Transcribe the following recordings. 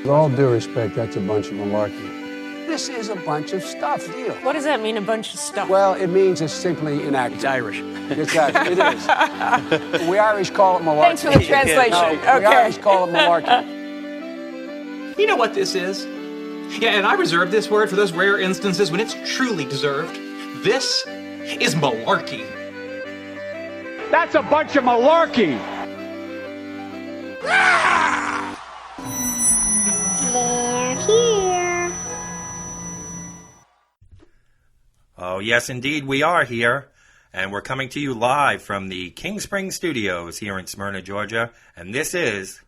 With all due respect, that's a bunch of malarkey. This is a bunch of stuff, deal. What does that mean, a bunch of stuff? Well, it means it's simply inaccurate. It's Irish. It's Irish. It is. We Irish call it malarkey. Thanks for the translation. No, we Irish call it malarkey. You know what this is? Yeah, and I reserve this word for those rare instances when it's truly deserved. This is malarkey. That's a bunch of malarkey. They're here. Oh, yes, indeed, we are here. And we're coming to you live from the King Spring Studios here in Smyrna, Georgia. And this is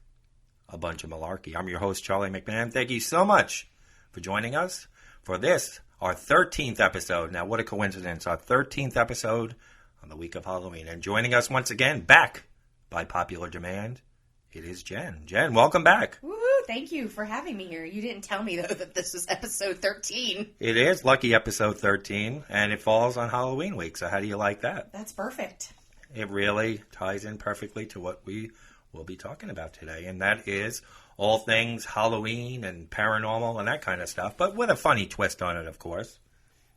a bunch of malarkey. I'm your host, Charlie McMahon. Thank you so much for joining us for this, our 13th episode. Now, what a coincidence. Our 13th episode on the week of Halloween. And joining us once again, back by popular demand, it is Jen. Jen, welcome back. Woohoo! Thank you for having me here. You didn't tell me, though, that this was episode 13. It is lucky episode 13, and it falls on Halloween week. So how do you like that? That's perfect. It really ties in perfectly to what we will be talking about today, and that is all things Halloween and paranormal and that kind of stuff, but with a funny twist on it, of course,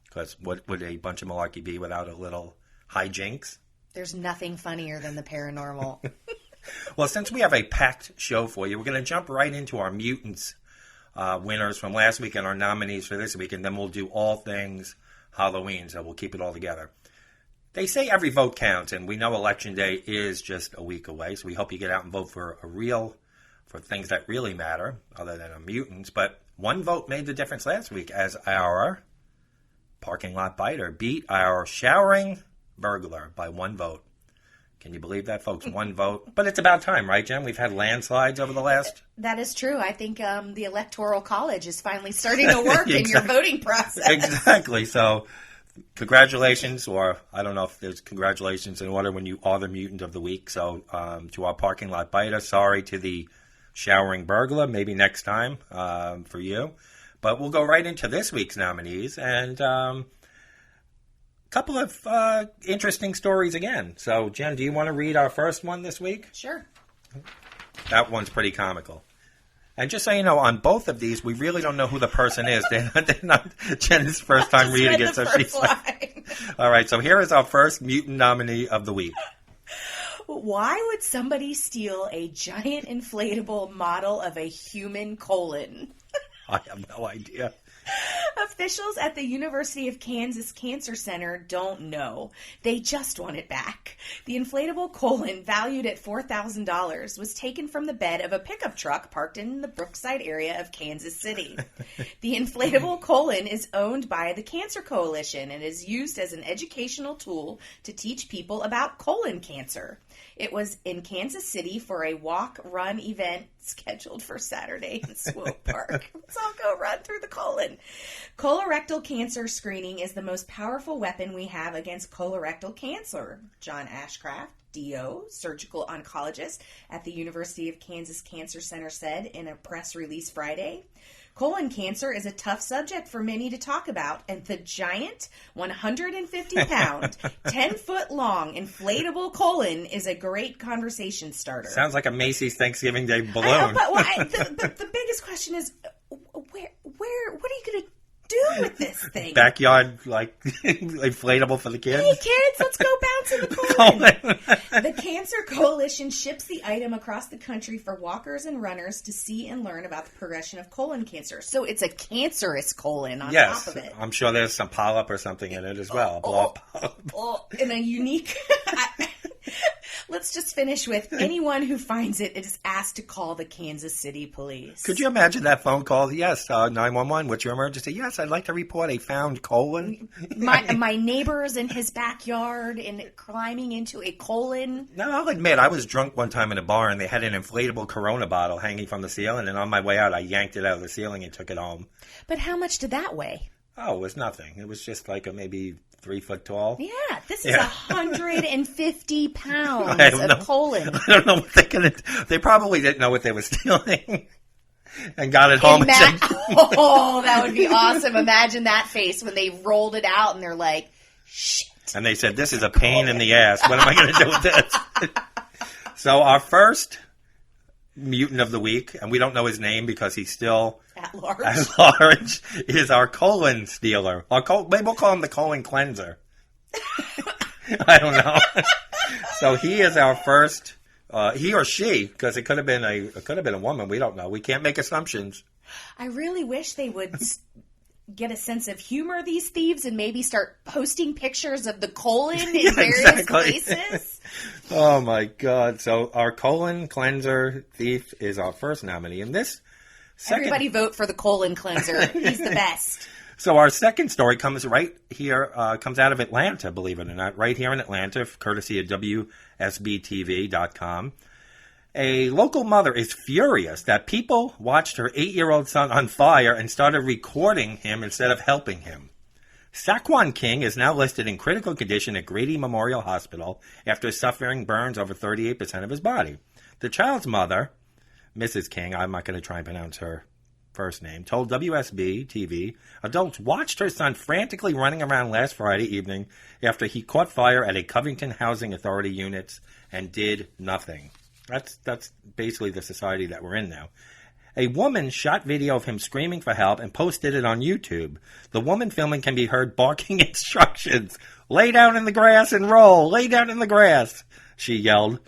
because what would a bunch of malarkey be without a little hijinks? There's nothing funnier than the paranormal. Well, since we have a packed show for you, we're going to jump right into our mutants winners from last week and our nominees for this week, and then we'll do all things Halloween, so we'll keep it all together. They say every vote counts, and we know Election Day is just a week away, so we hope you get out and vote for things that really matter, other than our mutants. But one vote made the difference last week as our parking lot biter beat our showering burglar by one vote. Can you believe that, folks? One vote. But it's about time, right, Jen? We've had landslides over the last... That is true. I think the Electoral College is finally starting to work in your voting process. Exactly. So, congratulations, or I don't know if there's congratulations in order when you are the mutant of the week. So, to our parking lot biter, sorry to the showering burglar. Maybe next time for you. But we'll go right into this week's nominees. And... couple of interesting stories again. So, Jen, do you want to read our first one this week? Sure. That one's pretty comical. And just so you know, on both of these, we really don't know who the person is. They're not Jen's first time reading it, so she's like... All right, so here is our first mutant nominee of the week. Why would somebody steal a giant inflatable model of a human colon? I have no idea. Officials at the University of Kansas Cancer Center don't know. They just want it back. The inflatable colon, valued at $4,000, was taken from the bed of a pickup truck parked in the Brookside area of Kansas City. The inflatable colon is owned by the Cancer Coalition and is used as an educational tool to teach people about colon cancer. It was in Kansas City for a walk-run event scheduled for Saturday in Swope Park. Let's all go run through the colon. Colorectal cancer screening is the most powerful weapon we have against colorectal cancer. John Ashcraft, DO, surgical oncologist at the University of Kansas Cancer Center, said in a press release Friday. Colon cancer is a tough subject for many to talk about, and the giant 150-pound, 10-foot-long inflatable colon is a great conversation starter. Sounds like a Macy's Thanksgiving Day balloon. I know, but the biggest question is, what are you going to do with this thing? Backyard, like, inflatable for the kids? Hey, kids, let's go bounce in the colon. The Cancer Coalition ships the item across the country for walkers and runners to see and learn about the progression of colon cancer. So it's a cancerous colon on top of it. I'm sure there's some polyp or something in it as well. In a unique... Let's just finish with anyone who finds it is asked to call the Kansas City police. Could you imagine that phone call? Yes, 911, what's your emergency? Yes, I'd like to report a found colon. My neighbor's in his backyard and climbing into a colon. No, I'll admit, I was drunk one time in a bar and they had an inflatable Corona bottle hanging from the ceiling, and on my way out, I yanked it out of the ceiling and took it home. But how much did that weigh? Oh, it was nothing. It was just like maybe 3 foot tall. Yeah, this is 150 pounds of colon. I don't know what they could have. They probably didn't know what they were stealing and got it home. Oh, that would be awesome. Imagine that face when they rolled it out and they're like, shit. And they said, this is a pain in the ass. What am I going to do with this? So our first mutant of the week, and we don't know his name because he's still At large. at large, is our colon stealer. Maybe we'll call him the colon cleanser. I don't know. So he is our first, he or she, because it could have been a woman. We don't know. We can't make assumptions. I really wish they would get a sense of humor, these thieves, and maybe start posting pictures of the colon in various places. Oh my God. So our colon cleanser thief is our first nominee. And this second... Everybody vote for the colon cleanser. He's the best. So our second story comes right here, comes out of Atlanta, believe it or not, right here in Atlanta, courtesy of WSBTV.com. A local mother is furious that people watched her 8-year-old son on fire and started recording him instead of helping him. Saquon King is now listed in critical condition at Grady Memorial Hospital after suffering burns over 38% of his body. The child's mother, Mrs. King, I'm not going to try and pronounce her first name, told WSB-TV adults watched her son frantically running around last Friday evening after he caught fire at a Covington Housing Authority unit and did nothing. That's basically the society that we're in now. A woman shot video of him screaming for help and posted it on YouTube. The woman filming can be heard barking instructions. Lay down in the grass and roll. Lay down in the grass, she yelled.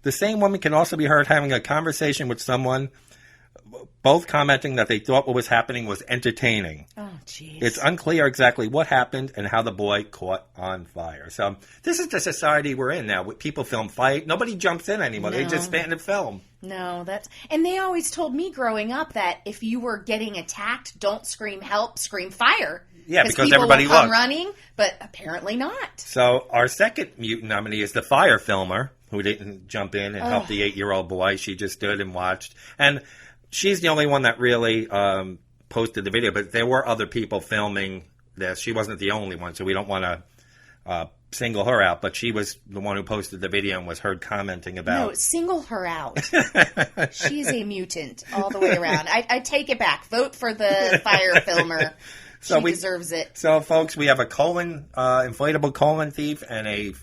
The same woman can also be heard having a conversation with someone, both commenting that they thought what was happening was entertaining. Oh, jeez. It's unclear exactly what happened and how the boy caught on fire. So this is the society we're in now. People film fight. Nobody jumps in anymore. No. They just stand and film. No, and they always told me growing up that if you were getting attacked, don't scream help, scream fire. Yeah, because people everybody will come looked. running, but apparently not. So our second mutant nominee is the fire filmer who didn't jump in and help the 8-year-old boy. She just stood and watched. And she's the only one that really posted the video, but there were other people filming this. She wasn't the only one, so we don't want to single her out, but she was the one who posted the video and was heard commenting about... No, single her out. She's a mutant all the way around. I take it back. Vote for the fire filmer. She deserves it. So, folks, we have a inflatable colon thief and a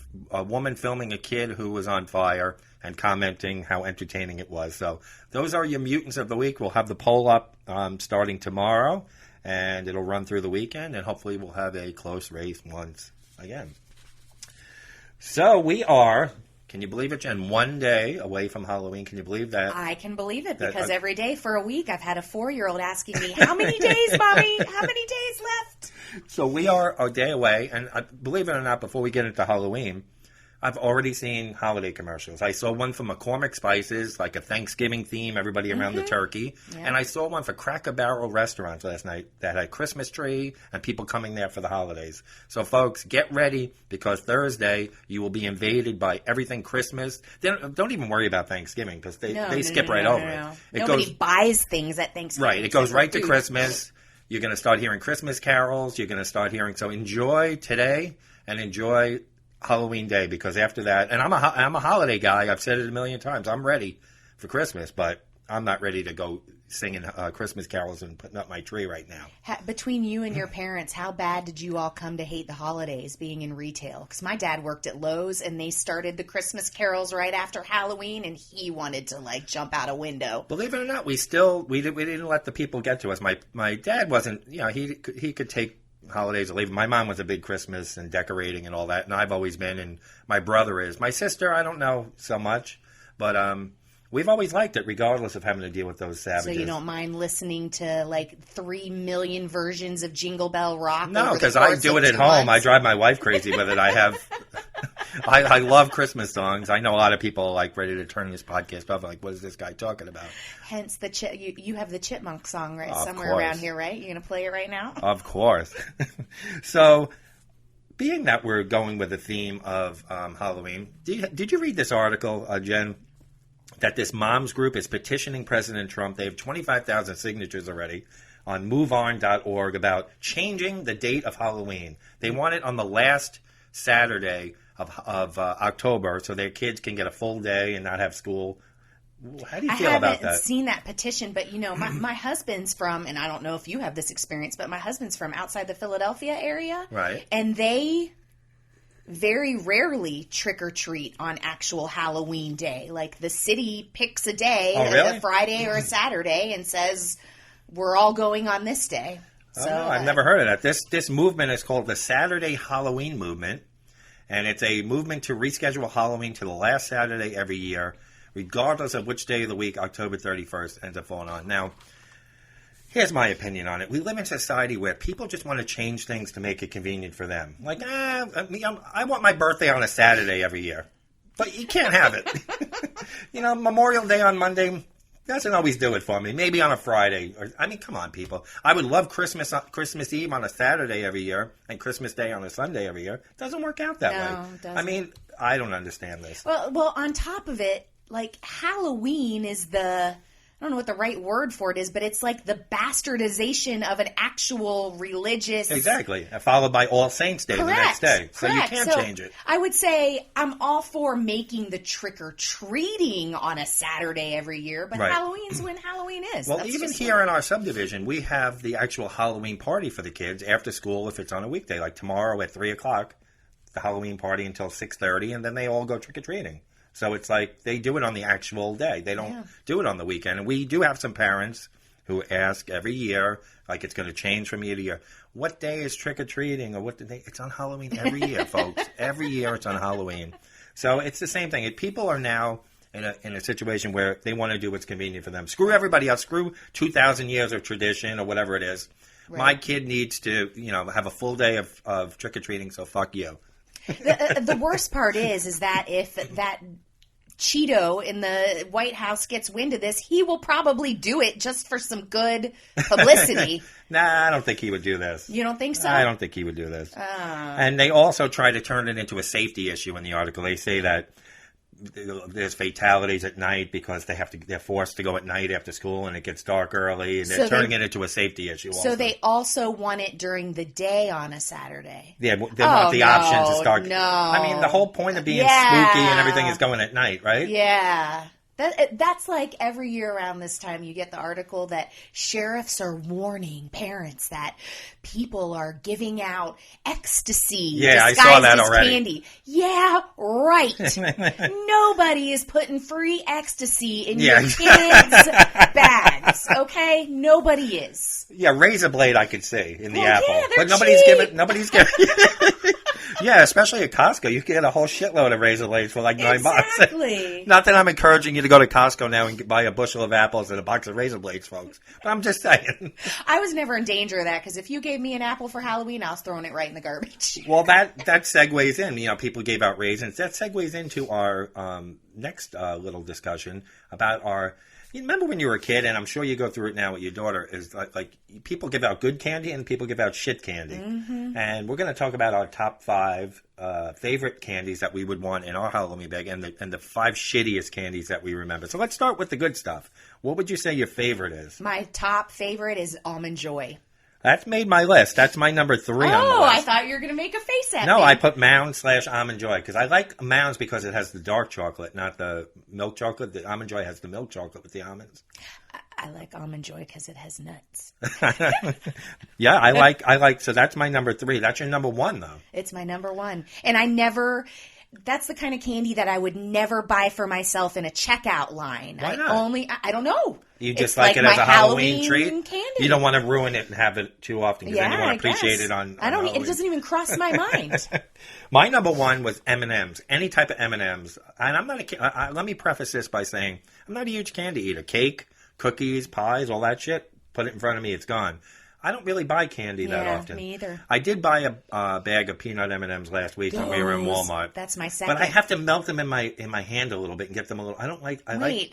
woman filming a kid who was on fire and commenting how entertaining it was. So those are your mutants of the week. We'll have the poll up starting tomorrow, and it'll run through the weekend, and hopefully we'll have a close race once again. So we are, can you believe it, Jen, 1 day away from Halloween. Can you believe that? I can believe it, because every day for a week I've had a 4-year-old asking me, how many days, Mommy? How many days left? So we are a day away, and believe it or not, before we get into Halloween, I've already seen holiday commercials. I saw one for McCormick Spices, like a Thanksgiving theme, everybody around the turkey. Yeah. And I saw one for Cracker Barrel restaurants last night that had a Christmas tree and people coming there for the holidays. So, folks, get ready, because Thursday you will be invaded by everything Christmas. Don't even worry about Thanksgiving, because they skip right over it. Nobody buys things at Thanksgiving. Right. It goes right to Christmas. You're going to start hearing Christmas carols. You're going to start hearing. So enjoy today and enjoy Halloween Day, because after that, and I'm a holiday guy. I've said it a million times. I'm ready for Christmas, but I'm not ready to go singing Christmas carols and putting up my tree right now. Between you and your parents, how bad did you all come to hate the holidays being in retail? Because my dad worked at Lowe's, and they started the Christmas carols right after Halloween, and he wanted to jump out a window. Believe it or not, we didn't let the people get to us. My dad wasn't, he could take holidays or leave. My mom was a big Christmas and decorating and all that, and I've always been, and my brother is. My sister, I don't know so much, but we've always liked it, regardless of having to deal with those savages. So you don't mind listening to 3 million versions of Jingle Bell Rock? No, because I do it at home. I drive my wife crazy with it. I love Christmas songs. I know a lot of people ready to turn this podcast off. What is this guy talking about? Hence you have the Chipmunk song somewhere course. Around here, right? You're going to play it right now? Of course. So, being that we're going with the theme of Halloween, did you read this article, Jen? That this moms group is petitioning President Trump. They have 25,000 signatures already on moveon.org about changing the date of Halloween. They want it on the last Saturday of October, so their kids can get a full day and not have school. How do you feel about that? I haven't seen that petition, but my husband's from, and I don't know if you have this experience, but my husband's from outside the Philadelphia area. Right. And they very rarely trick or treat on actual Halloween day. Like the city picks a day, really? a Friday or a Saturday, and says we're all going on this day. So no, I've never heard of that. This movement is called the Saturday Halloween Movement, and it's a movement to reschedule Halloween to the last Saturday every year, regardless of which day of the week October 31st ends up falling on. Now, here's my opinion on it. We live in a society where people just want to change things to make it convenient for them. Like, I want my birthday on a Saturday every year, but you can't have it. Memorial Day on Monday doesn't always do it for me. Maybe on a Friday. Come on, people. I would love Christmas Eve on a Saturday every year and Christmas Day on a Sunday every year. It doesn't work out that way. It doesn't. I don't understand this. Well, on top of it, like Halloween is I don't know what the right word for it is, but it's like the bastardization of an actual religious... Exactly. Followed by All Saints Day the next day. So you can't change it. I would say I'm all for making the trick-or-treating on a Saturday every year, but Halloween's when Halloween is. Well, even here in our subdivision, we have the actual Halloween party for the kids after school if it's on a weekday. Like tomorrow at 3 o'clock, the Halloween party until 6:30, and then they all go trick-or-treating. So it's like they do it on the actual day. They don't do it on the weekend. And we do have some parents who ask every year, like it's going to change from year to year, what day is trick-or-treating? Or what day? It's on Halloween every year, folks. Every year it's on Halloween. So it's the same thing. People are now in a situation where they want to do what's convenient for them. Screw everybody else. Screw 2,000 years of tradition or whatever it is. Right. My kid needs to, have a full day of trick-or-treating, so fuck you. The worst part is that if that Cheeto in the White House gets wind of this, he will probably do it just for some good publicity. Nah, I don't think he would do this. You don't think so? I don't think he would do this. And they also try to turn it into a safety issue in the article. They say that there's fatalities at night because they're forced to go at night after school and it gets dark early, and they're turning it into a safety issue. So they also want it during the day on a Saturday. Yeah, they want the option to start. No, the whole point of being spooky and everything is going at night, right? Yeah. That's like every year around this time you get the article that sheriffs are warning parents that people are giving out ecstasy disguised I saw that as already. candy. Yeah, right. Nobody is putting free ecstasy in your kids' bags, okay? Nobody is. Yeah, razor blade I could see in the apple. Yeah, but cheap. nobody's giving Yeah, especially at Costco. You can get a whole shitload of razor blades for like $9. Exactly. Not that I'm encouraging you to go to Costco now and buy a bushel of apples and a box of razor blades, folks. But I'm just saying. I was never in danger of that because if you gave me an apple for Halloween, I was throwing it right in the garbage. Well, that segues in. People gave out raisins. That segues into our next little discussion about our... You remember when you were a kid, and I'm sure you go through it now with your daughter, is like people give out good candy and people give out shit candy. Mm-hmm. And we're going to talk about our top 5 favorite candies that we would want in our Halloween bag and the 5 shittiest candies that we remember. So let's start with the good stuff. What would you say your favorite is? My top favorite is Almond Joy. That's made my list. That's my number 3 on the list. Oh, I thought you were going to make a face at me. No, I put Mounds/Almond Joy because I like Mounds because it has the dark chocolate, not the milk chocolate. The Almond Joy has the milk chocolate with the almonds. I like Almond Joy because it has nuts. Yeah, I like. So that's my number 3. That's your number 1, though. It's my number 1, and that's the kind of candy that I would never buy for myself in a checkout line. Why not? I don't know. You just like it as a Halloween treat? Candy. You don't want to ruin it and have it too often because then you want to appreciate it on Halloween. It doesn't even cross my mind. My number 1 was M&M's. Any type of M&M's. And I'm not let me preface this by saying I'm not a huge candy eater. Cake, cookies, pies, all that shit. Put it in front of me, it's gone. I don't really buy candy that often. Me either. I did buy a bag of peanut M&Ms last week when we were in Walmart. That's my second. But I have to melt them in my hand a little bit and get them a little. I don't like.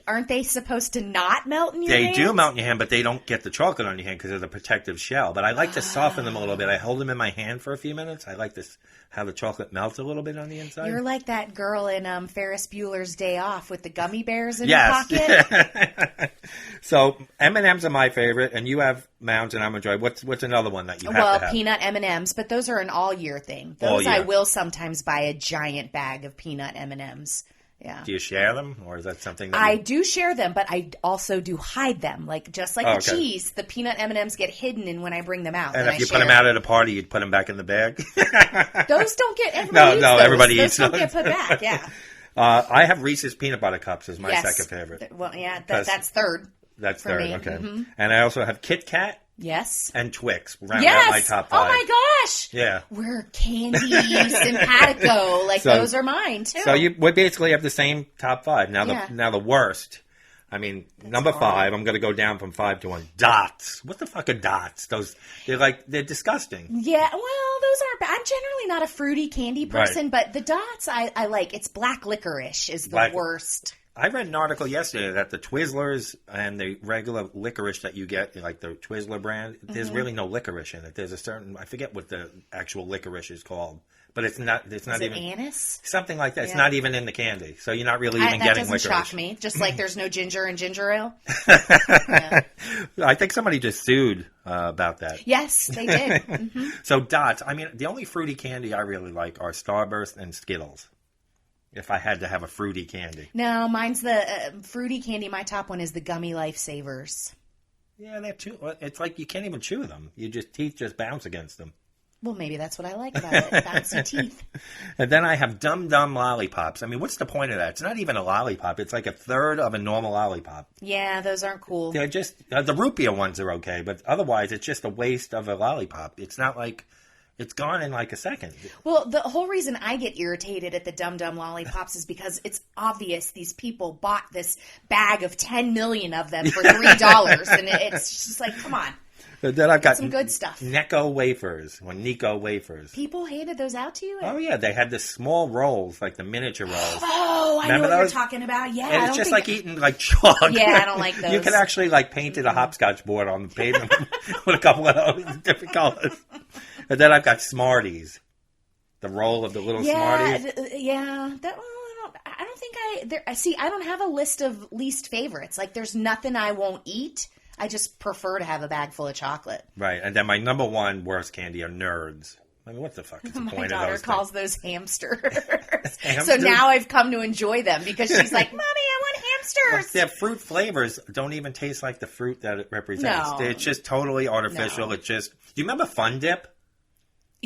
Aren't they supposed to not melt in your hand? hand? They do melt in your hand, but they don't get the chocolate on your hand because of the protective shell. But I like to soften them a little bit. I hold them in my hand for a few minutes. I like to have the chocolate melt a little bit on the inside. You're like that girl in Ferris Bueller's Day Off with the gummy bears in your pocket. So M&Ms are my favorite, and you have Mounds and Almond Joy. What's another one that you have to have? Well, peanut M&Ms, but those are an all-year thing. Those I will sometimes buy a giant bag of peanut M&Ms. Yeah. Do you share them, or is that something that I do share them, but I also do hide them. Like just like the cheese, the peanut M&Ms get hidden in when I bring them out. And if you put them out at a party, you'd put them back in the bag? Those don't get everybody eats those. Everybody those eats don't those. get put back. Yeah. I have Reese's peanut butter cups as my second favorite. Well, yeah, that's third. That's for third. me. Okay. Mm-hmm. And I also have Kit Kat. Yes. And Twix. Round out my top 5. Oh my gosh. Yeah. We're candy simpatico. Like those are mine too. So we basically have the same top 5. Now the worst. I mean, number 5. I'm going to go down from 5 to 1. Dots. What the fuck are dots? They're disgusting. Yeah. Well, those aren't bad. I'm generally not a fruity candy person, but the dots I like. It's black licorice is the worst. I read an article yesterday that the Twizzlers and the regular licorice that you get, like the Twizzler brand, there's really no licorice in it. There's a certain, I forget what the actual licorice is called, but it's not even anise, something like that. Yeah. It's not even in the candy, so you're not really even getting licorice. That doesn't shock me. Just like there's no ginger in ginger ale. I think somebody just sued about that. Yes, they did. Mm-hmm. So dots. I mean, the only fruity candy I really like are Starburst and Skittles. If I had to have a fruity candy. No, mine's the fruity candy. My top one is the gummy lifesavers. Yeah, they're too. It's like you can't even chew them. Teeth just bounce against them. Well, maybe that's what I like about it. Bouncy teeth. And then I have Dum Dum lollipops. I mean, what's the point of that? It's not even a lollipop. It's like a third of a normal lollipop. Yeah, those aren't cool. They're just the root beer ones are okay, but otherwise it's just a waste of a lollipop. It's not like. It's gone in like a second. Well, the whole reason I get irritated at the Dum Dum lollipops is because it's obvious these people bought this bag of 10 million of them for $3, and it's just like, come on. Then I've got some good stuff. Necco wafers, or Nico wafers. People handed those out to you? Oh, yeah. They had the small rolls, like the miniature rolls. Oh, I know what you're talking about. Yeah, and it's just like eating like chalk. Yeah, I don't like those. You can actually like painted a hopscotch board on the pavement with a couple of those different colors. And then I've got Smarties. The roll of the little Smarties. Yeah. I don't think I don't have a list of least favorites. Like, there's nothing I won't eat. I just prefer to have a bag full of chocolate. Right. And then my number 1 worst candy are Nerds. I mean, what the fuck is the point of those? My daughter calls those hamsters. So now I've come to enjoy them because she's like, Mommy, I want hamsters. Their fruit flavors don't even taste like the fruit that it represents. No. It's just totally artificial. No. Do you remember Fun Dip?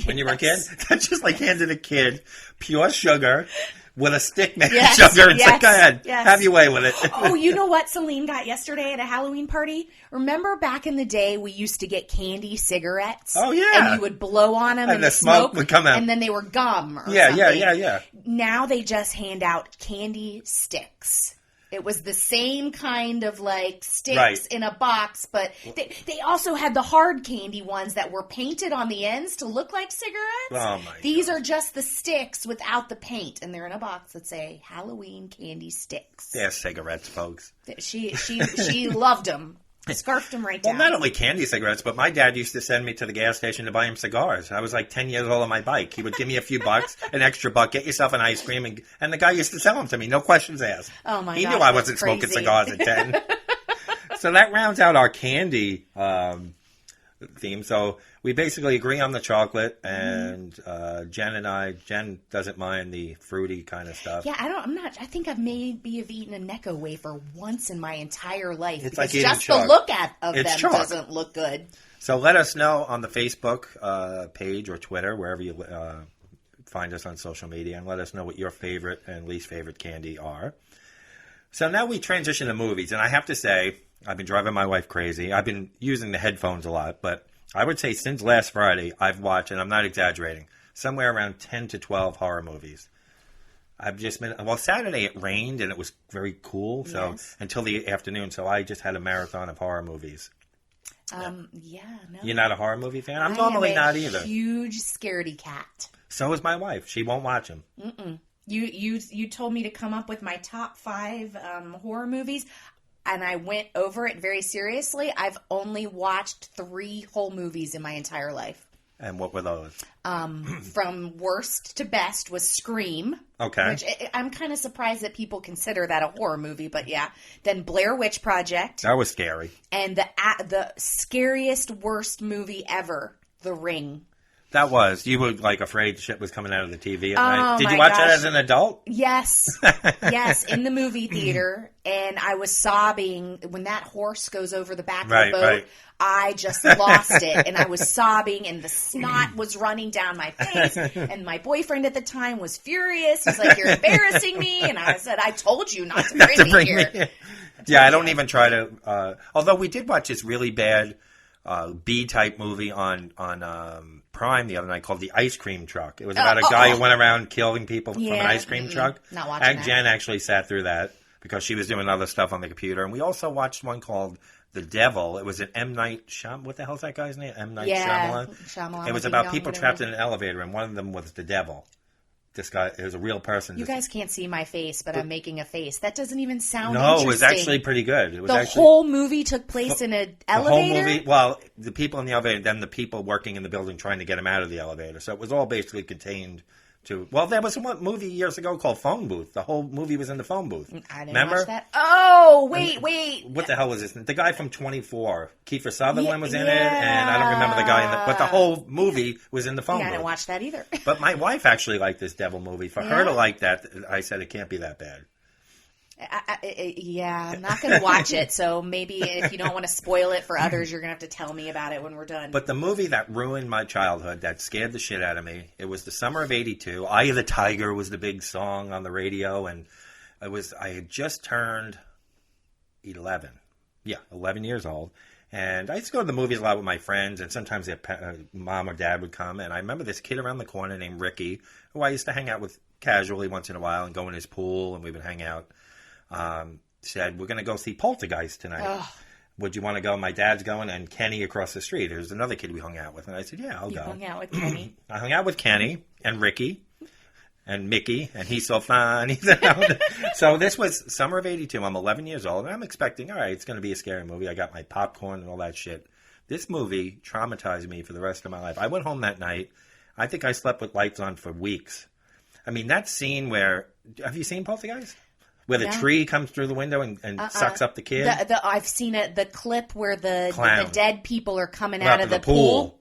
When you were a kid? That's just like handing a kid pure sugar with a stick made of sugar and say, go ahead, have your way with it. Oh, you know what Celine got yesterday at a Halloween party? Remember back in the day we used to get candy cigarettes? Oh, yeah. And you would blow on them and the smoke would come out. And then they were gum or something. Yeah. Now they just hand out candy sticks. It was the same kind of like sticks in a box, but they also had the hard candy ones that were painted on the ends to look like cigarettes. Oh my These are just the sticks without the paint, and they're in a box that say Halloween candy sticks. They're cigarettes, folks. She loved them. Scarfed them right down. Well, not only candy cigarettes, but my dad used to send me to the gas station to buy him cigars. I was like 10 years old on my bike. He would give me a few bucks, an extra buck, get yourself an ice cream, and the guy used to sell them to me, no questions asked. Oh my God! He knew I wasn't smoking cigars at 10. So that rounds out our candy theme. So we basically agree on the chocolate, and Jen doesn't mind the fruity kind of stuff. Yeah, I think I've maybe eaten a Necco wafer once in my entire life. It's like just chalk. The look of them chalk. doesn't look good. So let us know on the Facebook page or Twitter, wherever you find us on social media, and let us know what your favorite and least favorite candy are. So now we transition to movies, and I have to say, I've been driving my wife crazy. I've been using the headphones a lot, but I would say since last Friday, I've watched, and I'm not exaggerating, somewhere around 10 to 12 horror movies. I've just been, Saturday it rained, and it was very cool, until the afternoon, so I just had a marathon of horror movies. No. You're not a horror movie fan? I'm normally not either. Huge scaredy cat. So is my wife. She won't watch them. Mm-mm. You told me to come up with my top 5 horror movies, and I went over it very seriously. I've only watched 3 whole movies in my entire life. And what were those? From worst to best was Scream. Okay. Which I'm kind of surprised that people consider that a horror movie, but yeah. Then Blair Witch Project. That was scary. And the scariest, worst movie ever, The Ring. That was. You were like afraid shit was coming out of the TV at Oh, night. Did my you watch gosh. that as an adult? Yes. Yes, in the movie theater. And I was sobbing when that horse goes over the back of the boat. Right. I just lost it. And I was sobbing and the snot was running down my face. And my boyfriend at the time was furious. He's like, "You're embarrassing me." And I said, "I told you not to bring me here." Yeah, I don't even try to. Although we did watch this really bad B-type movie on Prime the other night called The Ice Cream Truck. It was about a guy who went around killing people from an ice cream truck. Not watching that. Jen actually sat through that because she was doing other stuff on the computer. And we also watched one called The Devil. It was an M. Night Shyamalan. What the hell's that guy's name? M. Night Shyamalan. It was about people trapped in an elevator, and one of them was the devil. This guy, it was a real person. You guys can't see my face, but I'm making a face. That doesn't even sound No, interesting. it was actually pretty good. It was the actually, whole movie took place in an elevator? The whole movie, well, the people in the elevator, then the people working in the building trying to get him out of the elevator. So it was all basically contained to... Well, there was one movie years ago called Phone Booth. The whole movie was in the phone booth. I didn't Remember? watch that. Oh, wait. What the hell was this? The guy from 24. Kiefer Sutherland was in it, and I don't remember the guy in the... But the whole movie was in the phone booth. I didn't watch that either. But my wife actually liked this devil movie. For her to like that, I said it can't be that bad. I'm not going to watch it. So maybe if you don't want to spoil it for others, you're going to have to tell me about it when we're done. But the movie that ruined my childhood, that scared the shit out of me, it was the summer of '82. "Eye of the Tiger" was the big song on the radio, and I had just turned 11. Yeah, 11 years old. And I used to go to the movies a lot with my friends, and sometimes their mom or dad would come. And I remember this kid around the corner named Ricky, who I used to hang out with casually once in a while and go in his pool, and we would hang out. Said, "We're going to go see Poltergeist tonight. Ugh. Would you want to go?" My dad's going, and Kenny across the street. There's another kid we hung out with. And I said, "Yeah, I'll go." You hung out with Kenny? I hung out with Kenny and Ricky and Mickey, and he's so fun. So this was summer of '82. I'm 11 years old, and I'm expecting, all right, it's going to be a scary movie. I got my popcorn and all that shit. This movie traumatized me for the rest of my life. I went home that night. I think I slept with lights on for weeks. I mean, that scene where... Have you seen Poltergeist? Where the tree comes through the window and sucks up the kid? I've seen it. The clip where the dead people are coming out out of the pool.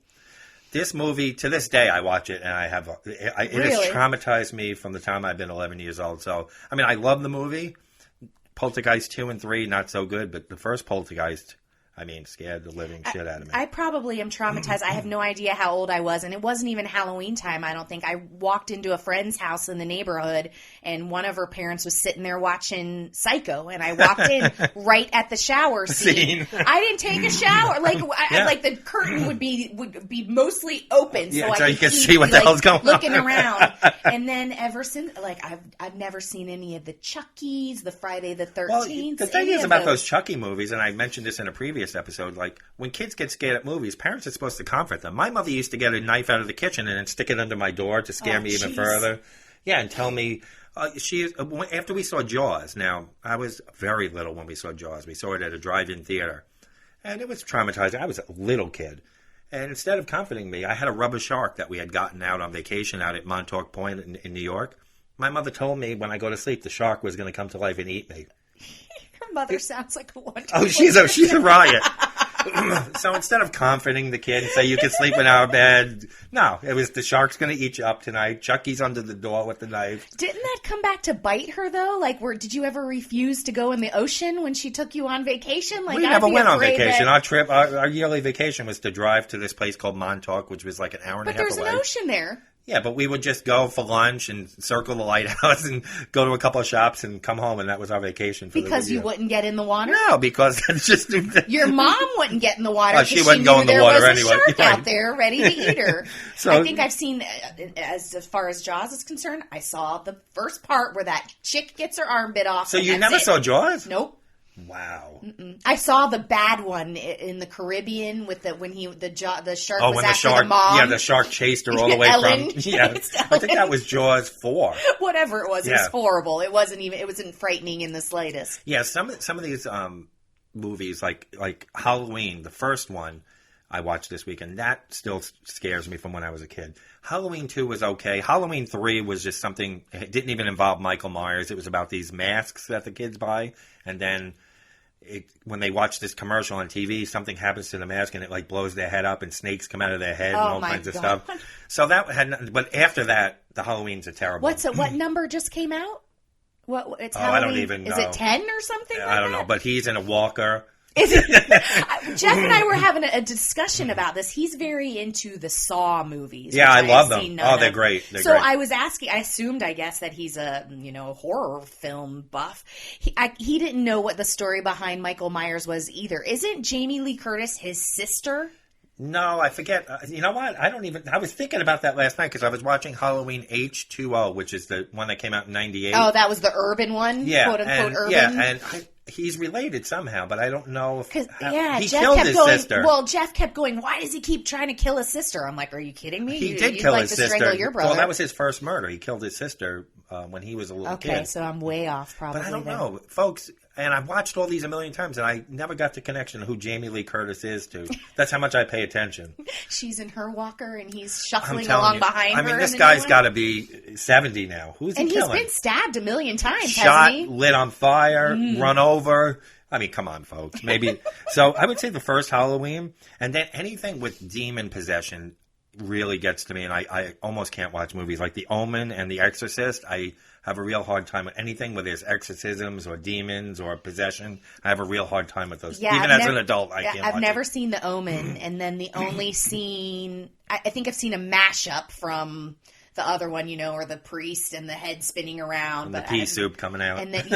This movie, to this day, I watch it, and it has traumatized me from the time I've been 11 years old. So, I mean, I love the movie. Poltergeist 2 and 3, not so good, but the first Poltergeist, I mean, scared the living shit out of me. I probably am traumatized. I have no idea how old I was, and it wasn't even Halloween time, I don't think. I walked into a friend's house in the neighborhood, and one of her parents was sitting there watching Psycho, and I walked in right at the shower scene. I didn't take a shower. Like the curtain would be mostly open, so you could see what the hell's going on. Looking around. And then ever since, like, I've never seen any of the Chuckies, the Friday the 13th. Well, the thing is about those Chucky movies, and I mentioned this in a previous episode, like when kids get scared at movies, parents are supposed to comfort them. My mother used to get a knife out of the kitchen and then stick it under my door to scare me even further. Yeah, and tell me after we saw Jaws. Now, I was very little when we saw Jaws. We saw it at a drive-in theater, and it was traumatizing. I was a little kid, and instead of comforting me, I had a rubber shark that we had gotten out on vacation out at Montauk Point in New York. My mother told me when I go to sleep, the shark was going to come to life and eat me. Her mother sounds like a wonderful... Oh, she's a riot. So instead of comforting the kid and say, "You can sleep in our bed," no, it was, "The shark's going to eat you up tonight. Chucky's under the door with the knife." Didn't that come back to bite her, though? Like, did you ever refuse to go in the ocean when she took you on vacation? Like, we never went on vacation. Our trip, our yearly vacation was to drive to this place called Montauk, which was like an hour and a half away. But there's an ocean there. Yeah, but we would just go for lunch and circle the lighthouse and go to a couple of shops and come home, and that was our vacation. Because you wouldn't get in the water? No, because that's just... Your mom wouldn't get in the water because she wouldn't go in the water anyway. There was a shark out there ready to eat her. So, I think I've seen, as far as Jaws is concerned, I saw the first part where that chick gets her arm bit off. So you never saw Jaws? Nope. Wow. I saw the bad one in the Caribbean with the shark was when after the mom. Yeah, the shark chased her all the way Ellen. from. Yeah, I think that was Jaws 4. Whatever it was horrible. It wasn't frightening in the slightest. Yeah, some of these movies like Halloween, the first one I watched this week, and that still scares me from when I was a kid. Halloween 2 was okay. Halloween 3 was just something. It didn't even involve Michael Myers. It was about these masks that the kids buy, and then when they watch this commercial on TV, something happens to the mask and it like blows their head up and snakes come out of their head and all kinds of stuff. So that had nothing, but after that, the Halloweens are terrible. What number just came out? What it's I don't Halloween? even know. Is it 10 or something? I don't know, but he's in a walker. Is it? Jeff and I were having a discussion about this. He's very into the Saw movies. Yeah, I love them. Oh, they're great. They're great. I was asking. I assumed, I guess, that he's a horror film buff. He didn't know what the story behind Michael Myers was either. Isn't Jamie Lee Curtis his sister? No, I forget. You know what? I was thinking about that last night because I was watching Halloween H2O, which is the one that came out in '98. Oh, that was the urban one? Yeah. Quote unquote urban? Yeah, and he's related somehow, but I don't know if he Jeff killed kept his going, sister. Well, Jeff kept going, why does he keep trying to kill his sister? I'm like, are you kidding me? He You'd did kill like his to sister. strangle your brother. Well, that was his first murder. He killed his sister when he was a little kid. Okay, so I'm way off probably. But I don't know. Folks, and I've watched all these a million times, and I never got the connection of who Jamie Lee Curtis is to. That's how much I pay attention. She's in her walker, and he's shuffling telling along you. behind her. I mean, this guy's got to be 70 now. Who's he and killing? he's been stabbed a million times, Shot, hasn't he? lit on fire, run over. I mean, come on, folks. Maybe. So I would say the first Halloween, and then anything with demon possession really gets to me, and I almost can't watch movies like The Omen and The Exorcist. I have a real hard time with anything where there's exorcisms or demons or possession. I have a real hard time with those. Yeah, Even as an adult, I can't watch I've never it. seen The Omen, and then the only scene... I think I've seen a mashup from the other one, or the priest and the head spinning around. And the pea soup coming out. And then,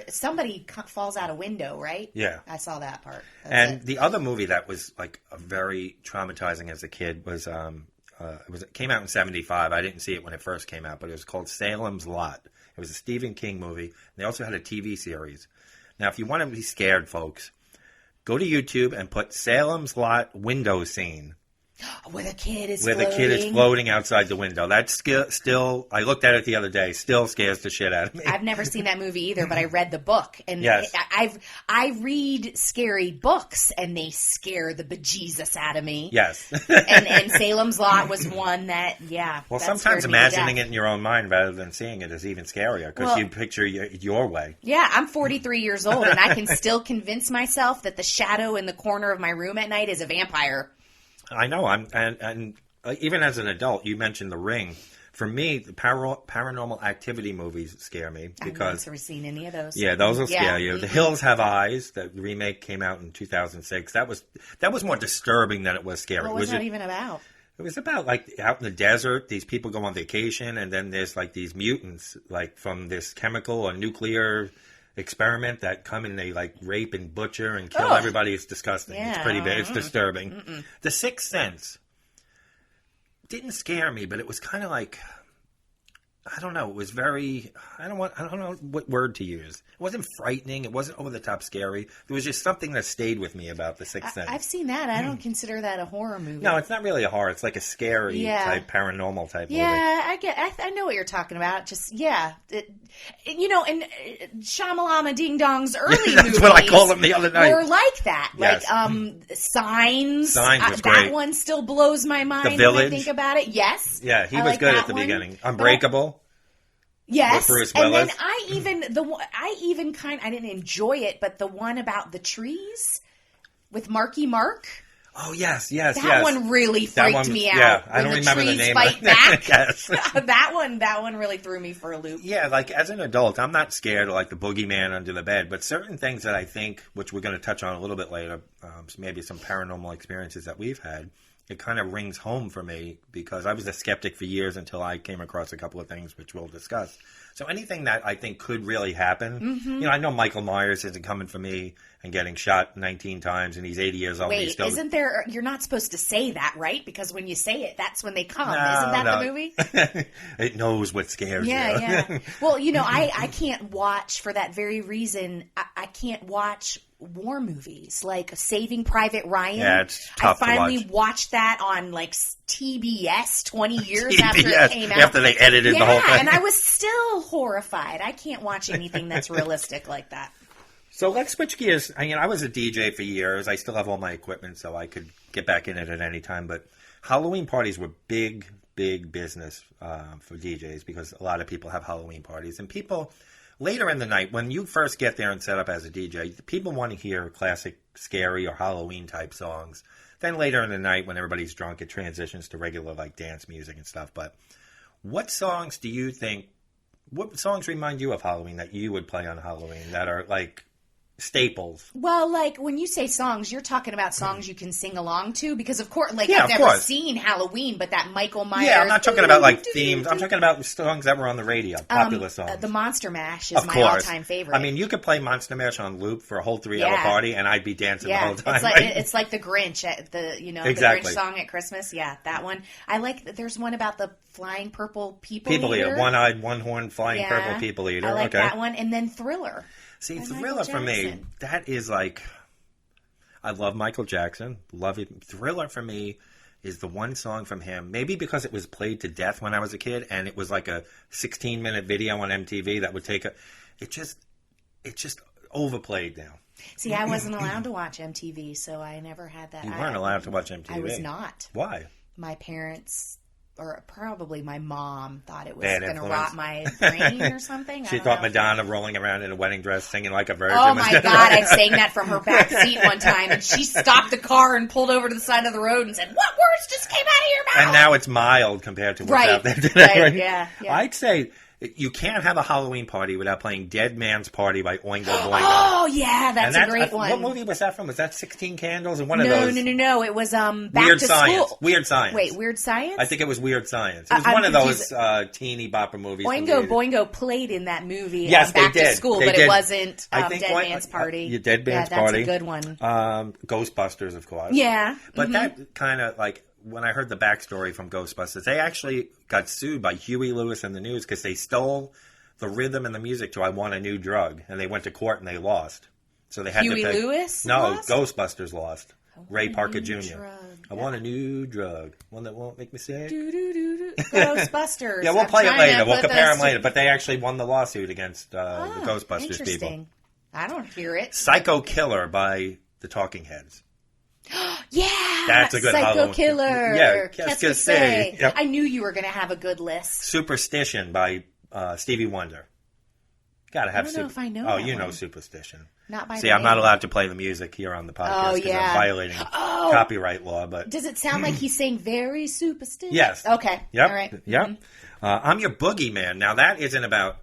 somebody falls out a window, right? Yeah. I saw that part. And the other movie that was like a very traumatizing as a kid was it came out in '75. I didn't see it when it first came out, but it was called Salem's Lot. It was a Stephen King movie. And they also had a TV series. Now, if you want to be scared, folks, go to YouTube and put Salem's Lot window scene. Where the kid is floating outside the window. That's still, I looked at it the other day, still scares the shit out of me. I've never seen that movie either, but I read the book. And yes. I read scary books, and they scare the bejesus out of me. Yes. and Salem's Lot was one that, Well, sometimes imagining it in your own mind rather than seeing it is even scarier, because you picture your way. Yeah, I'm 43 years old, and I can still convince myself that the shadow in the corner of my room at night is a vampire. I know. And even as an adult, you mentioned The Ring. For me, the paranormal activity movies scare me because I've never seen any of those. Yeah, those will scare you. Mm-hmm. The Hills Have Eyes, the remake came out in 2006. That was more disturbing than it was scary. What was that even about? It was about like out in the desert, these people go on vacation, and then there's like these mutants, like from this chemical or nuclear experiment that come and they like rape and butcher and kill everybody. It's disgusting. Yeah. It's pretty bad. It's disturbing. Mm-mm. The Sixth Sense didn't scare me, but it was kind of like, I don't know. It was very, I don't know what word to use. It wasn't frightening. It wasn't over the top scary. There was just something that stayed with me about The Sixth Sense. I've seen that. I don't consider that a horror movie. No, it's not really a horror. It's like a scary type, paranormal type movie. Yeah, I know what you're talking about. Just, and Shamalama Ding Dong's early movies. That's what I called them the other night. Were like that. Yes. Like, Signs. Signs was great. That one still blows my mind The Village. when I think about it. Yes. Yeah, he was good at the beginning. Unbreakable. Yes, with Bruce and Willis. then I didn't enjoy it, but the one about the trees with Marky Mark. Oh yes. That one really freaked me out. Yeah, I don't remember the name. Fight back. Yes. that one really threw me for a loop. Yeah, like as an adult, I'm not scared of like the boogeyman under the bed, but certain things that I think, which we're going to touch on a little bit later, maybe some paranormal experiences that we've had. It kind of rings home for me because I was a skeptic for years until I came across a couple of things which we'll discuss. So anything that I think could really happen, I know Michael Myers isn't coming for me and getting shot 19 times and he's 80 years old. Wait, isn't there, you're not supposed to say that, right? Because when you say it, that's when they come. Isn't that the movie? It knows what scares you. Yeah. Well, I can't watch, for that very reason, I can't watch war movies like Saving Private Ryan. Yeah, it's tough I finally to watch. Watched that on like TBS 20 years after it came out. After they edited the whole thing. And I was still horrified. I can't watch anything that's realistic like that. So let's switch gears. I was a DJ for years. I still have all my equipment, so I could get back in it at any time. But Halloween parties were big business for DJs because a lot of people have Halloween parties. And people later in the night, when you first get there and set up as a DJ, people want to hear classic scary or Halloween type songs. Then later in the night, when everybody's drunk, it transitions to regular like dance music and stuff. But what songs remind you of Halloween that you would play on Halloween that are like staples? Well, like when you say songs, you're talking about songs you can sing along to, because of course, like Yeah, I've of never course. seen Halloween, but that Michael Myers. Yeah, I'm not talking about like themes. I'm talking about songs that were on the radio, popular songs. The Monster Mash is Of my course. all-time favorite. I mean, you could play Monster Mash on loop for a whole 3-hour Yeah. party, and I'd be dancing the yeah, whole time. it's like it's like the Grinch at the Exactly. the Grinch song at Christmas. Yeah, that one. I like. There's one about the flying purple people Eater, one-eyed, one-horned, flying Yeah, purple people eater. I like Okay. that one, and then Thriller. See, by Thriller Michael for me, Jackson. that is like, I love Michael Jackson, love it. Thriller for me is the one song from him, maybe because it was played to death when I was a kid, and it was like a 16-minute video on MTV that would take it just overplayed now. See, I wasn't allowed to watch MTV, so I never had that. You weren't allowed to watch MTV. I was not. Why? My parents, or probably my mom, thought it was Bad going to influence. rot my brain or something. She I don't thought know. Madonna rolling around in a wedding dress singing like a virgin. Oh was my gonna- God, I sang that from her back seat one time, and she stopped the car and pulled over to the side of the road and said, "What words just came out of your mouth?" And now it's mild compared to what's Right, out there today. right, yeah. I'd say you can't have a Halloween party without playing Dead Man's Party by Oingo Boingo. Oh yeah, that's And a great one. What movie was that from? Was that 16 Candles? And one of No, those? no. It was Back Weird to Science. School. Weird Science. Wait, Weird Science? I think it was Weird Science. It was I'm one of those confused. teeny bopper movies. from Oingo the 80s. Boingo played in that movie. Yes, Back they to did. School, They but did. it wasn't I think Dead Oin- Man's Party. Your Dead Man's yeah, Party. That's a good one. Ghostbusters, of course. Yeah. But that kind of like when I heard the backstory from Ghostbusters, they actually got sued by Huey Lewis and the News because they stole the rhythm and the music to "I Want a New Drug," and they went to court and they lost. So they had Huey to pay. Lewis No, lost? Ghostbusters lost. Ray Parker Jr. drug. I want a new drug, one that won't make me sick. Ghostbusters. Yeah, we'll I'm play it trying later. to We'll put compare those them later. But they actually won the lawsuit against the Ghostbusters interesting. people. I don't hear it. Psycho Killer by the Talking Heads. Yeah, That's a good Psycho Halloween. Killer. Yeah, Qu'est-ce que que c'est? c'est? Yep. I knew you were going to have a good list. Superstition by Stevie Wonder. Gotta have I don't know if I know Oh, that you know one. Superstition. Not by See, the I'm not name. allowed to play the music here on the podcast because yeah. I'm violating copyright law. But Does it sound like he's saying very superstitious? yes, Okay. Yep. All right. Yep. I'm Your Boogeyman. Now that isn't about.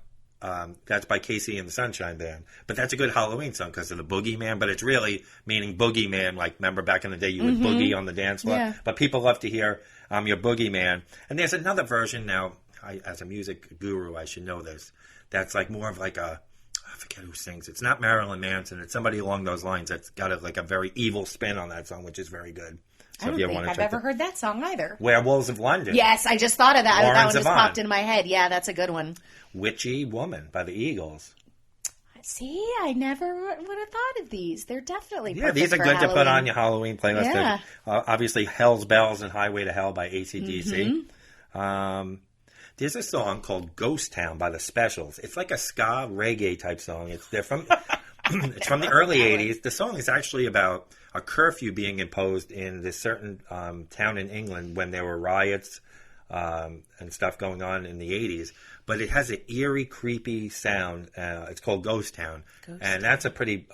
That's by Casey and the Sunshine Band, but that's a good Halloween song because of the boogeyman. But it's really meaning boogeyman. Like remember back in the day, you would boogie on the dance floor. Yeah. But people love to hear "I'm Your Boogeyman." And there's another version now. As a music guru, I should know this. That's like more of like a. I forget who sings. It's not Marilyn Manson. It's somebody along those lines that's got a very evil spin on that song, which is very good. So I don't if you think want to I've check ever heard that song either. Werewolves of London. Yes, I just thought of that. Lauren that one just Zevon. popped in my head. Yeah, that's a good one. Witchy Woman by the Eagles. See, I never would have thought of these. They're definitely Yeah, perfect these are for good to put Halloween. on your Halloween playlist. Yeah. Obviously, Hell's Bells and Highway to Hell by AC/DC. There's a song called Ghost Town by the Specials. It's like a ska reggae type song. It's from the early 80s. The song is actually about a curfew being imposed in this certain town in England when there were riots and stuff going on in the 80s. But it has an eerie, creepy sound. It's called Ghost Town. And that's a pretty...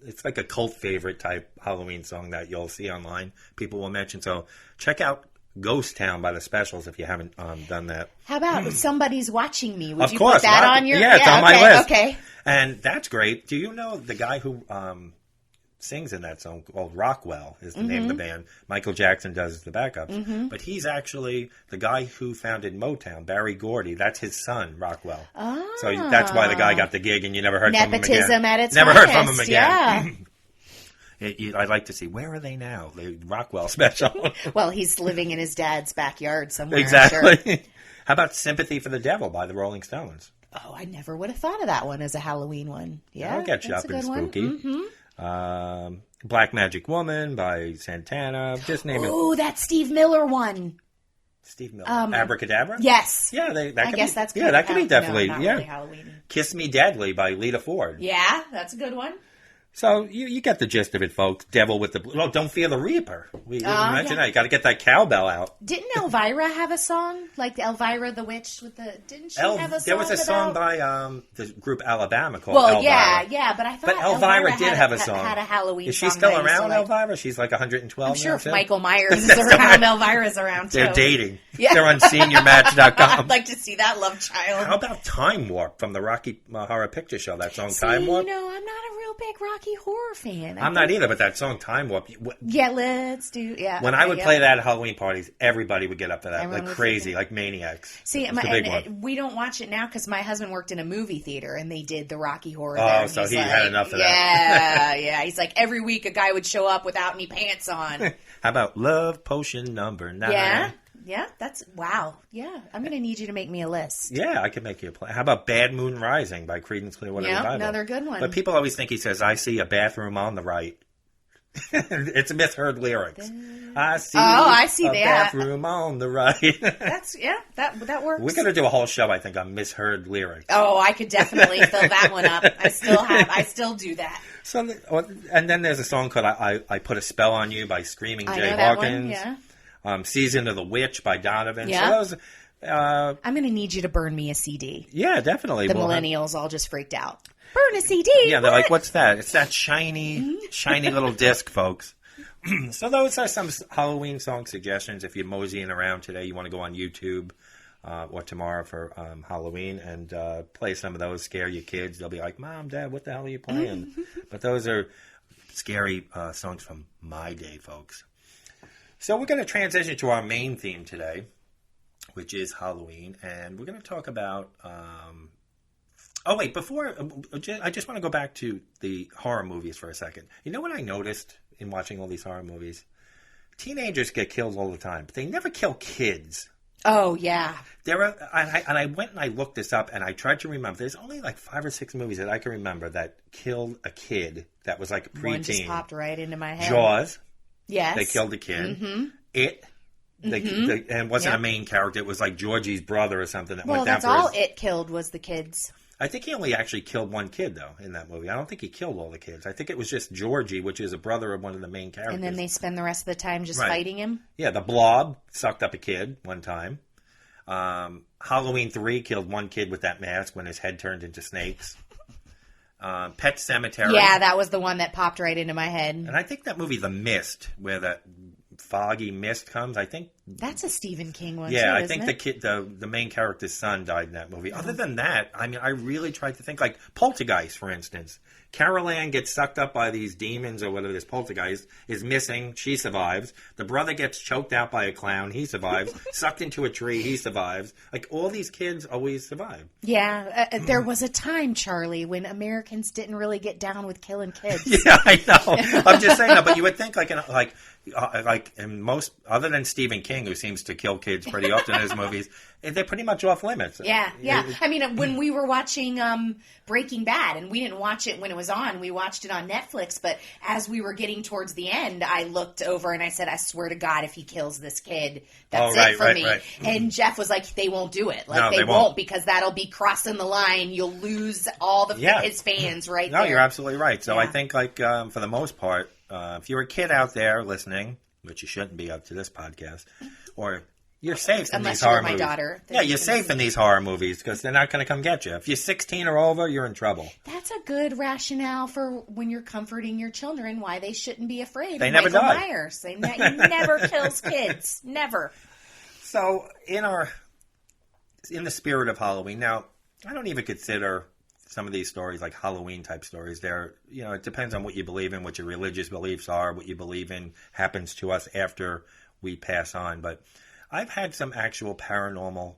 it's like a cult favorite type Halloween song that you'll see online. People will mention. So check out Ghost Town by the Specials if you haven't done that. How about Somebody's Watching Me? Would Of you course. put that on your... Yeah, it's on okay, my list. Okay. And that's great. Do you know the guy who sings in that song called Rockwell is the name of the band? Michael Jackson does the backups. But he's actually the guy who founded Motown, Barry Gordy. That's his son, Rockwell. Oh. So that's why the guy got the gig and you never heard from him again. Nepotism at its Never finest. heard from him again. Yeah. I'd like to see, where are they now? The Rockwell special. Well, he's living in his dad's backyard somewhere. I'm Exactly. sure. How about Sympathy for the Devil by the Rolling Stones? Oh, I never would have thought of that one as a Halloween one. Yeah, That'll get you that's up a and good one. spooky. Black Magic Woman by Santana. Just name it. Oh, that Steve Miller one. Steve Miller. Abracadabra? Yes. Yeah, that I could guess be, that's that could be no, definitely, not yeah. really Halloween. Kiss Me Deadly by Lita Ford. Yeah, that's a good one. So you get the gist of it, folks. Devil with the... Oh, Don't Fear the Reaper. We didn't mention that. You got to get that cowbell out. Didn't Elvira have a song? Like Elvira the Witch with the... Didn't she have a song? There was a song by the group Alabama called Well, Elvira. yeah, but I thought Elvira did have a song. Had a Halloween song. Is she still around, Elvira? She's like 112 I'm sure now, if too? Michael Myers is around, Elvira's around, too. They're dating. Yeah. They're on seniormatch.com. I'd like to see that love child. How about Time Warp from the Rocky Horror Picture Show? That song, Time Warp? I'm not a real big Rocky Horror fan. I'm not either, but that song, Time Warp. Yeah, let's do... Yeah. When I would play that at Halloween parties, everybody would get up to that, Everyone like would crazy, freaking- like maniacs. See, It's the big one. we don't watch it now because my husband worked in a movie theater and they did the Rocky Horror. Oh, there, and so he's he like, had enough of that. Yeah. He's like, every week a guy would show up without any pants on. How about Love Potion number 9? Yeah, that's... Wow. Yeah, I'm going to need you to make me a list. Yeah, I can make you a play. How about Bad Moon Rising by Creedence Clearwater Revival? Another good one. But people always think he says, I see a bathroom on the right. It's a misheard lyrics. I see a that. bathroom on the right. That's... Yeah, that works. We're going to do a whole show, I think, on misheard lyrics. Oh, I could definitely fill that one up. I still do that. So, and then there's a song called I Put a Spell on You by Screaming I Jay know that Hawkins. one, yeah. Season of the Witch by Donovan. Yeah. So those, I'm going to need you to burn me a CD. yeah, definitely. The We'll have- millennials all just freaked out. Burn a CD? Yeah, they're What? like, what's that? It's that shiny little disc, folks. So those are some Halloween song suggestions. If you're moseying around today, you want to go on YouTube or tomorrow for Halloween and play some of those, scare your kids. They'll be like, Mom, Dad, what the hell are you playing? But those are scary songs from my day, folks. So we're going to transition to our main theme today, which is Halloween. And we're going to talk about... Oh, wait, before... I just want to go back to the horror movies for a second. You know what I noticed in watching all these horror movies? Teenagers get killed all the time, but they never kill kids. Oh, yeah. I went and I looked this up, and I tried to remember. There's only like 5 or 6 movies that I can remember that killed a kid that was like a preteen. One just popped right into my head. Jaws. Yes. They killed a kid. Mm-hmm. It. And it wasn't a main character. It was like Georgie's brother or something that went down that's for all his... it killed was the kids. I think he only actually killed one kid, though, in that movie. I don't think he killed all the kids. I think it was just Georgie, which is a brother of one of the main characters. And then they spend the rest of the time just fighting him? Yeah, the Blob sucked up a kid one time. Halloween 3 killed one kid with that mask when his head turned into snakes. Pet Sematary. Yeah, that was the one that popped right into my head. And I think that movie, The Mist, where that foggy mist comes, I think... That's a Stephen King one, yeah, too, I think isn't the it? kid, the main character's son died in that movie. Other than that, I mean, I really tried to think, like Poltergeist, for instance. Carol Ann gets sucked up by these demons or whatever. This poltergeist is missing. She survives. The brother gets choked out by a clown. He survives. Sucked into a tree. He survives. Like, all these kids always survive. Yeah, there was a time, Charlie, when Americans didn't really get down with killing kids. Yeah, I know. I'm just saying that, but you would think like in most, other than Stephen King, who seems to kill kids pretty often in his movies, they're pretty much off limits. Yeah. I mean, when we were watching Breaking Bad, and we didn't watch it when it was on, we watched it on Netflix, but as we were getting towards the end, I looked over and I said, I swear to God, if he kills this kid, that's it for me. Right. And Jeff was like, they won't do it. Like, no, they won't, because that'll be crossing the line. You'll lose all his fans right there. No, you're absolutely right. So I think, like, for the most part, if you're a kid out there listening, which you shouldn't be up to this podcast, or you're safe in these horror movies. Unless you're my daughter. Yeah, you're safe in these horror movies because they're not going to come get you. If you're 16 or over, you're in trouble. That's a good rationale for when you're comforting your children why they shouldn't be afraid they of never Michael die. Myers. He never kills kids. Never. So, in the spirit of Halloween, now, I don't even consider some of these stories like Halloween-type stories. They're, it depends on what you believe in, what your religious beliefs are, what you believe in happens to us after we pass on. But I've had some actual paranormal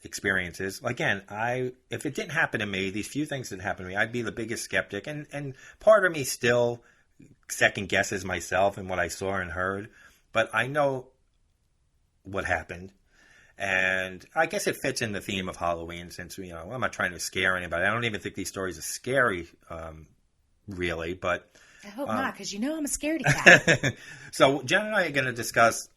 experiences. Again, if it didn't happen to me, these few things that happened to me, I'd be the biggest skeptic. And part of me still second guesses myself and what I saw and heard. But I know what happened. And I guess it fits in the theme of Halloween since, I'm not trying to scare anybody. I don't even think these stories are scary, really. But I hope not, because I'm a scaredy cat. So Jen and I are going to discuss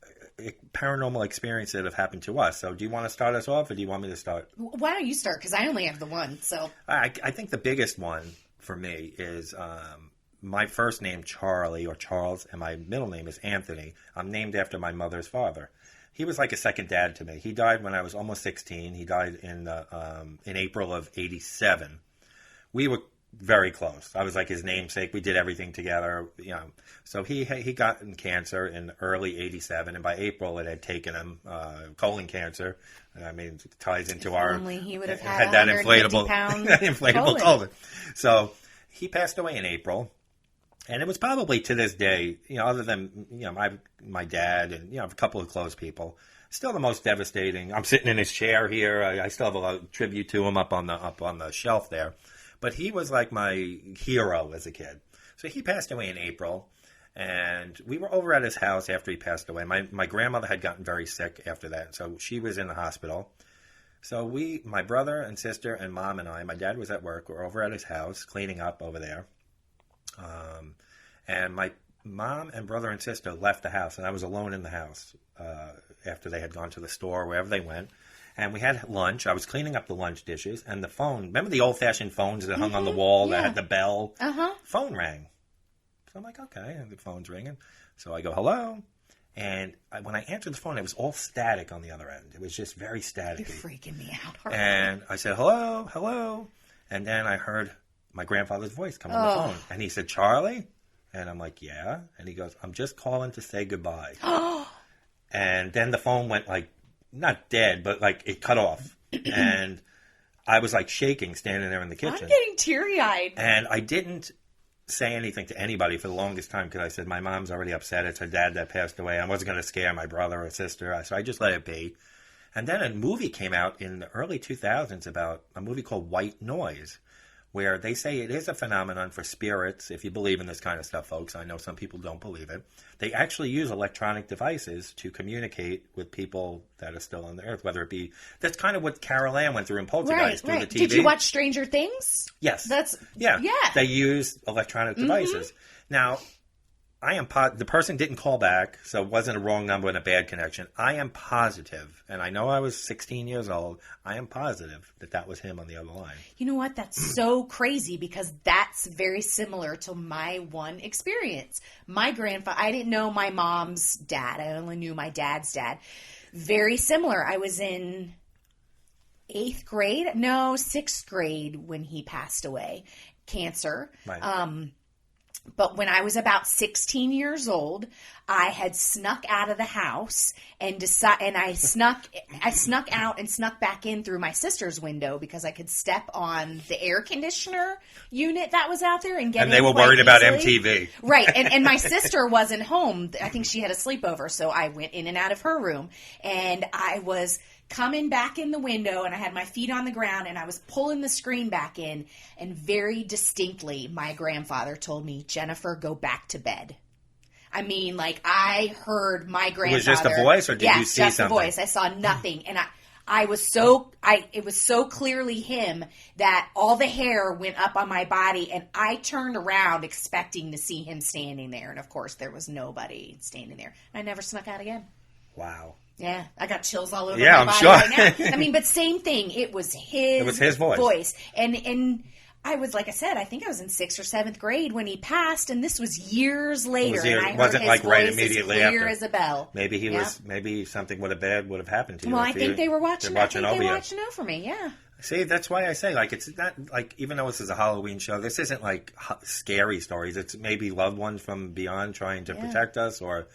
paranormal experiences that have happened to us. So do you want to start us off, or do you want me to start? Why don't you start? Because I only have the one. So I think the biggest one for me is my first name, Charlie, or Charles, and my middle name is Anthony. I'm named after my mother's father. He was like a second dad to me. He died when I was almost 16. He died in April of 87. We were very close. I was like his namesake. We did everything together, So he got cancer in early 87, and by April it had taken him colon cancer. I mean, it ties into if our... Only he would have had had that 150 pound inflatable colon. So he passed away in April. And it was probably to this day, other than, my dad and, a couple of close people, still the most devastating. I'm sitting in his chair here. I still have a tribute to him up on the shelf there. But he was like my hero as a kid. So he passed away in April. And we were over at his house after he passed away. My grandmother had gotten very sick after that. So she was in the hospital. So my brother and sister and mom and I, my dad was at work. We're over at his house cleaning up over there. And my mom and brother and sister left the house, and I was alone in the house after they had gone to the store, wherever they went. And we had lunch. I was cleaning up the lunch dishes, and the phone, remember the old-fashioned phones that hung on the wall that had the bell? Phone rang. So I'm like, okay, and the phone's ringing. So I go, hello? And when I answered the phone, it was all static on the other end. It was just very static. You're freaking me out. And I said, hello, hello. And then I heard my grandfather's voice come on the phone. And he said, Charlie? And I'm like, yeah. And he goes, I'm just calling to say goodbye. And then the phone went like, not dead, but like it cut off. And I was like shaking, standing there in the kitchen. I'm getting teary-eyed. And I didn't say anything to anybody for the longest time because I said, my mom's already upset. It's her dad that passed away. I wasn't going to scare my brother or sister. So I just let it be. And then a movie came out in the early 2000s about a movie called White Noise, where they say it is a phenomenon for spirits. If you believe in this kind of stuff, folks, I know some people don't believe it. They actually use electronic devices to communicate with people that are still on the earth, whether it be... That's kind of what Carol Ann went through in Poltergeist through the TV. Did you watch Stranger Things? Yes. Yeah. They use electronic devices. Now, the person didn't call back, so it wasn't a wrong number and a bad connection. I am positive, and I know I was 16 years old, I am positive that was him on the other line. You know what? That's so crazy because that's very similar to my one experience. My grandfather, I didn't know my mom's dad. I only knew my dad's dad. Very similar. I was in 6th grade when he passed away. Cancer. Right. But when I was about 16 years old, I had snuck out of the house and I snuck out and snuck back in through my sister's window because I could step on the air conditioner unit that was out there and get in. And they were quite worried about easily. MTV. Right. And my sister wasn't home. I think she had a sleepover, so I went in and out of her room. And I was coming back in the window, and I had my feet on the ground, and I was pulling the screen back in, and very distinctly, my grandfather told me, Jennifer, go back to bed. I mean, like, I heard my grandfather... It was just a voice, or did you see just something? A voice. I saw nothing, and it was so clearly him that all the hair went up on my body, and I turned around expecting to see him standing there, and of course, there was nobody standing there. I never snuck out again. Wow. Yeah, I got chills all over my I'm body sure. right now. I mean, but same thing. It was his voice. And I was, like I said, I think I was in 6th or 7th grade when he passed, and this was years later. And I heard his voice immediately as clear after. as a bell. Maybe maybe something would have happened to you. Well, I think they were watching. I think they were over watching out for me. Yeah. See, that's why I say, like, it's not like, even though this is a Halloween show, this isn't like scary stories. It's maybe loved ones from beyond trying to protect us or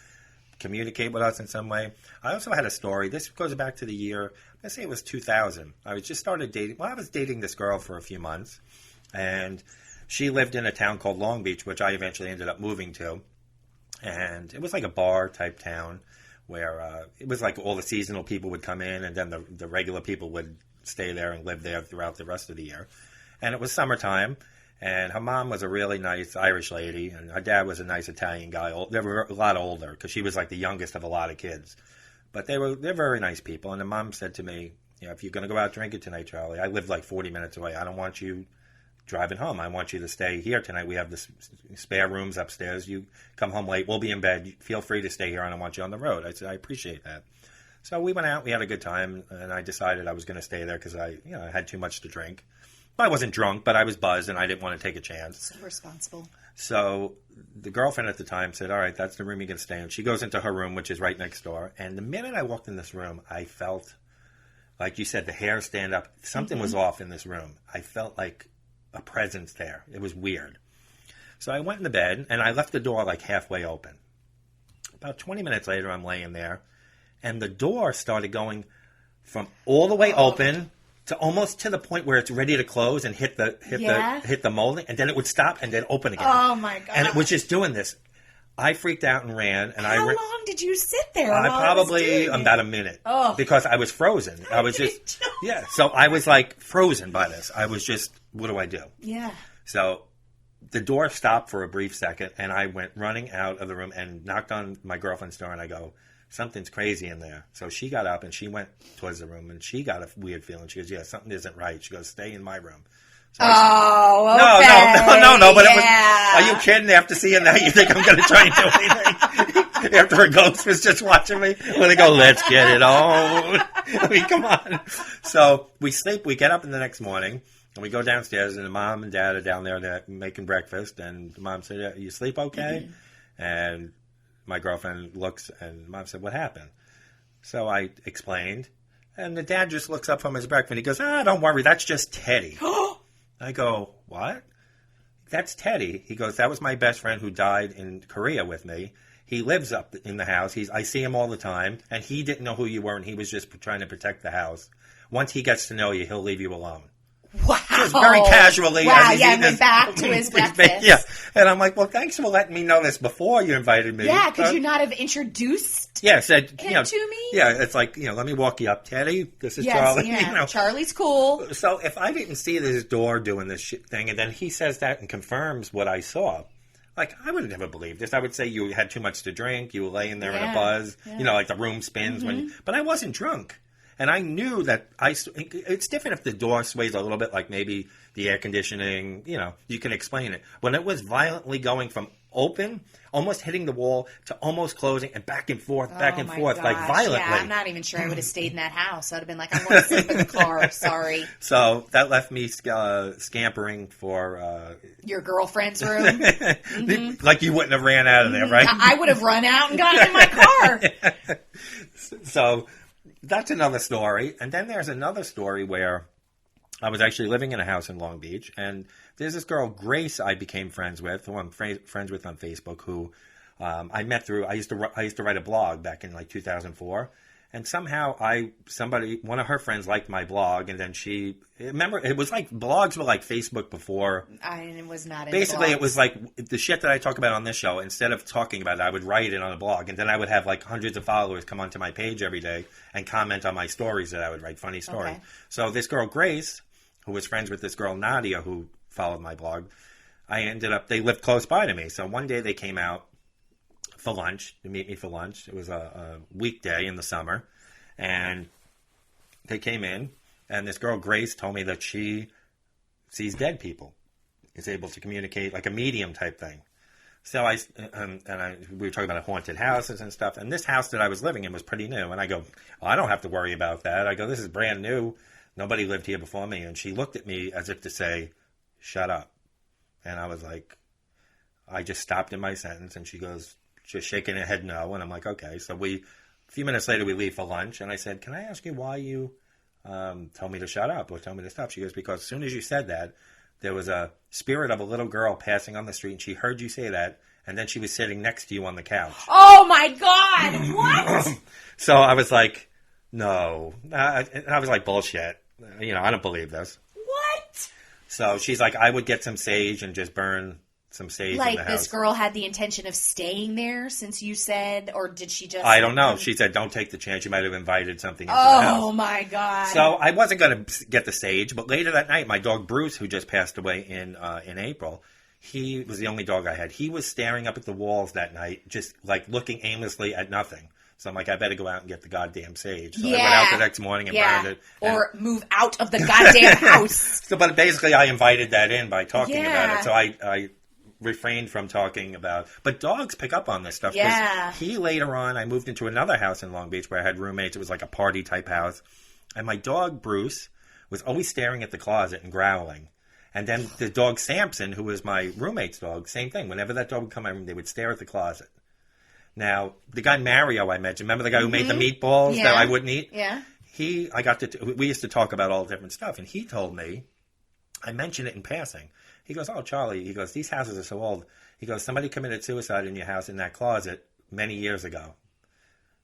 communicate with us in some way. I also had a story. This goes back to the year, let's say it was 2000. I was just started dating. Well, I was dating this girl for a few months, and she lived in a town called Long Beach, which I eventually ended up moving to. And it was like a bar type town where it was like all the seasonal people would come in, and then the regular people would stay there and live there throughout the rest of the year. And it was summertime. And her mom was a really nice Irish lady, and her dad was a nice Italian guy. They were a lot older because she was like the youngest of a lot of kids. But they're very nice people. And the mom said to me, if you're going to go out drinking tonight, Charlie, I live like 40 minutes away. I don't want you driving home. I want you to stay here tonight. We have the spare rooms upstairs. You come home late. We'll be in bed. Feel free to stay here. I don't want you on the road. I said, I appreciate that. So we went out. We had a good time, and I decided I was going to stay there because I had too much to drink. I wasn't drunk, but I was buzzed, and I didn't want to take a chance. So responsible. So the girlfriend at the time said, all right, that's the room you can stay in. She goes into her room, which is right next door. And the minute I walked in this room, I felt, like you said, the hair stand up. Something was off in this room. I felt like a presence there. It was weird. So I went into bed, and I left the door like halfway open. About 20 minutes later, I'm laying there, and the door started going from all the way open to almost to the point where it's ready to close and hit the molding, and then it would stop and then open again. Oh my god! And it was just doing this. I freaked out and ran. And How long did you sit there? Probably about a minute. Oh. Because I was frozen. I was just So I was like frozen by this. I was just, what do I do? Yeah. So the door stopped for a brief second, and I went running out of the room and knocked on my girlfriend's door, and I go, something's crazy in there. So she got up, and she went towards the room, and she got a weird feeling. She goes, yeah, something isn't right. She goes, stay in my room. So okay. No, but yeah. it was, are you kidding? After seeing that, you think I'm going to try and do anything? After a ghost was just watching me? When they go, let's get it on. I mean, come on. So we sleep, we get up in the next morning, and we go downstairs, and the mom and dad are down there making breakfast, and the mom said, you sleep okay? Mm-hmm. And my girlfriend looks, and mom said, what happened? So I explained, and the dad just looks up from his breakfast, and he goes, don't worry, that's just Teddy. I go, what? That's Teddy. He goes, that was my best friend who died in Korea with me. He lives up in the house. I see him all the time, and he didn't know who you were, and he was just trying to protect the house. Once he gets to know you, he'll leave you alone. Wow. Just very casually. Wow, and went back to his breakfast. Yeah. And I'm like, well, thanks for letting me know this before you invited me. Yeah, could you not have introduced said, him to me? Yeah, it's like, let me walk you up, Teddy. This is Charlie. Yeah. Charlie's cool. So if I didn't see this door doing this thing, and then he says that and confirms what I saw, like, I would have never believed this. I would say you had too much to drink, you were laying there in a buzz, like the room spins. But I wasn't drunk. And I knew that it's different if the door sways a little bit, like maybe the air conditioning, you can explain it. When it was violently going from open, almost hitting the wall, to almost closing, and back and forth, like violently. Yeah, I'm not even sure I would have stayed in that house. I'd have been like, I'm going to sleep in the car. Sorry. So that left me scampering for... your girlfriend's room? Like you wouldn't have ran out of there, right? I would have run out and gotten in my car. So... that's another story. And then there's another story where I was actually living in a house in Long Beach, and there's this girl, Grace, I became friends with, who I'm friends with on Facebook, who I met through, I used to write a blog back in like 2004, and somehow one of her friends liked my blog, and then remember, it was like, blogs were like Facebook before. I was not into Basically, blogs. It was like the shit that I talk about on this show. Instead of talking about it, I would write it on a blog, and then I would have like hundreds of followers come onto my page every day and comment on my stories that I would write, funny stories. Okay. So this girl, Grace, who was friends with this girl, Nadia, who followed my blog, they lived close by to me. So one day they came out for lunch, to meet me for lunch. It was a weekday in the summer, and they came in, and this girl, Grace, told me that she sees dead people, is able to communicate like a medium type thing. So we were talking about haunted houses and stuff, and this house that I was living in was pretty new, and I go, I don't have to worry about that. I go, this is brand new. Nobody lived here before me. And she looked at me as if to say, shut up. And I was like, I just stopped in my sentence, and she goes, just shaking her head no, and I'm like, okay. So a few minutes later, we leave for lunch, and I said, can I ask you why you told me to shut up or told me to stop? She goes, because as soon as you said that, there was a spirit of a little girl passing on the street, and she heard you say that, and then she was sitting next to you on the couch. Oh, my God! What? So I was like, no. I was like, bullshit. I don't believe this. What? So she's like, I would get some sage and just burn some sage in the house. Like this girl had the intention of staying there since you said, or did she just... I don't know. She said, don't take the chance. You might have invited something into the house. Oh, my God. So I wasn't going to get the sage, but later that night, my dog Bruce, who just passed away in April, he was the only dog I had. He was staring up at the walls that night, just like looking aimlessly at nothing. So I'm like, I better go out and get the goddamn sage. So I went out the next morning and burned it. Or move out of the goddamn house. But basically, I invited that in by talking about it. So I refrained from talking about... But dogs pick up on this stuff. Yeah. He later on, I moved into another house in Long Beach where I had roommates. It was like a party-type house. And my dog, Bruce, was always staring at the closet and growling. And then the dog Samson, who was my roommate's dog, same thing. Whenever that dog would come in, they would stare at the closet. Now, the guy Mario I mentioned, remember the guy who made the meatballs that I wouldn't eat? Yeah. We used to talk about all different stuff, and he told me, I mentioned it in passing. He goes, oh, Charlie, he goes, these houses are so old. He goes, somebody committed suicide in your house in that closet many years ago.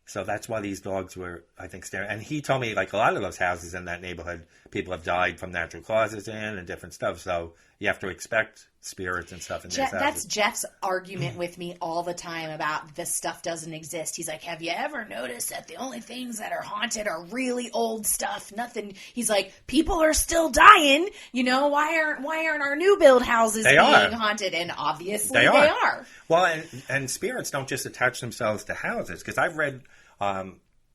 So that's why these dogs were, I think, staring. And he told me, like, a lot of those houses in that neighborhood, people have died from natural causes in and different stuff. So you have to expect spirits and stuff in these houses. That's Jeff's argument with me all the time about this stuff doesn't exist. He's like, have you ever noticed that the only things that are haunted are really old stuff? Nothing. He's like, people are still dying. You know, why aren't our new build houses being haunted? And obviously they are. Well, and spirits don't just attach themselves to houses, because I've read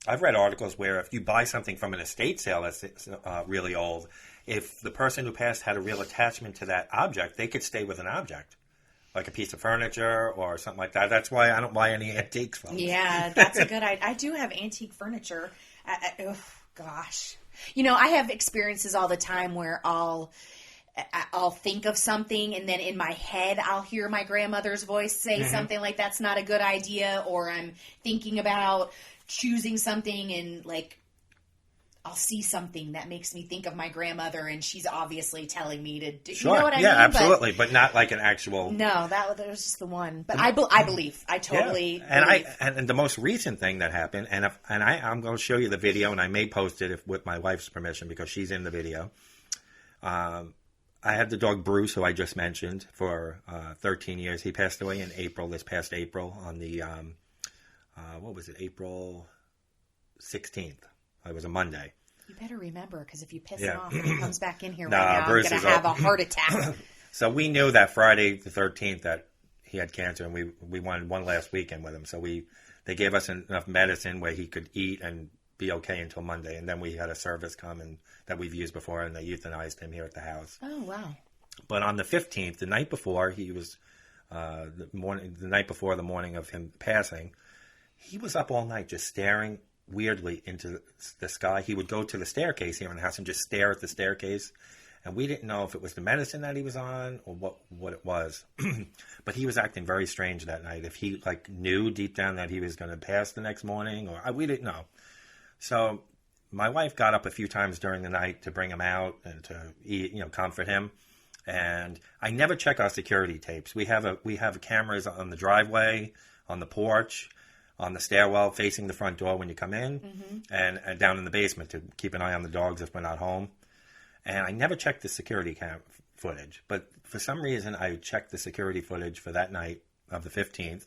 articles where if you buy something from an estate sale that's really old, if the person who passed had a real attachment to that object, they could stay with an object, like a piece of furniture or something like that. That's why I don't buy any antiques, folks. Yeah, that's a good idea. I do have antique furniture. Oh, gosh. You know, I have experiences all the time where I'll think of something, and then in my head I'll hear my grandmother's voice say something like, that's not a good idea, or I'm thinking about choosing something, and like I'll see something that makes me think of my grandmother, and she's obviously telling me to do. Sure. You know what I mean? Yeah, absolutely, but not like an actual. No, that was just the one. But I believe. I totally. Yeah. believe. And the most recent thing that happened, I'm going to show you the video, and I may post it with my wife's permission because she's in the video. I had the dog Bruce, who I just mentioned, for 13 years. He passed away in this past April, on the, April 16th. It was a Monday. You better remember, because if you piss him off and he comes back in here right now, Bruce I'm going to have a heart attack. So we knew that Friday the 13th that he had cancer, and we wanted one last weekend with him. So they gave us enough medicine where he could eat and be okay until Monday, and then we had a service come and that we've used before, and they euthanized him here at the house. Oh wow! But on the 15th, the night before he was, the night before the morning of him passing, he was up all night just staring weirdly into the sky. He would go to the staircase here in the house and just stare at the staircase, and we didn't know if it was the medicine that he was on or what it was. But he was acting very strange that night. If he knew deep down that he was going to pass the next morning, or we didn't know. So my wife got up a few times during the night to bring him out and to comfort him. And I never check our security tapes. We have cameras on the driveway, on the porch, on the stairwell facing the front door when you come in, and down in the basement to keep an eye on the dogs if we're not home. And I never checked the security footage. But for some reason, I checked the security footage for that night of the 15th.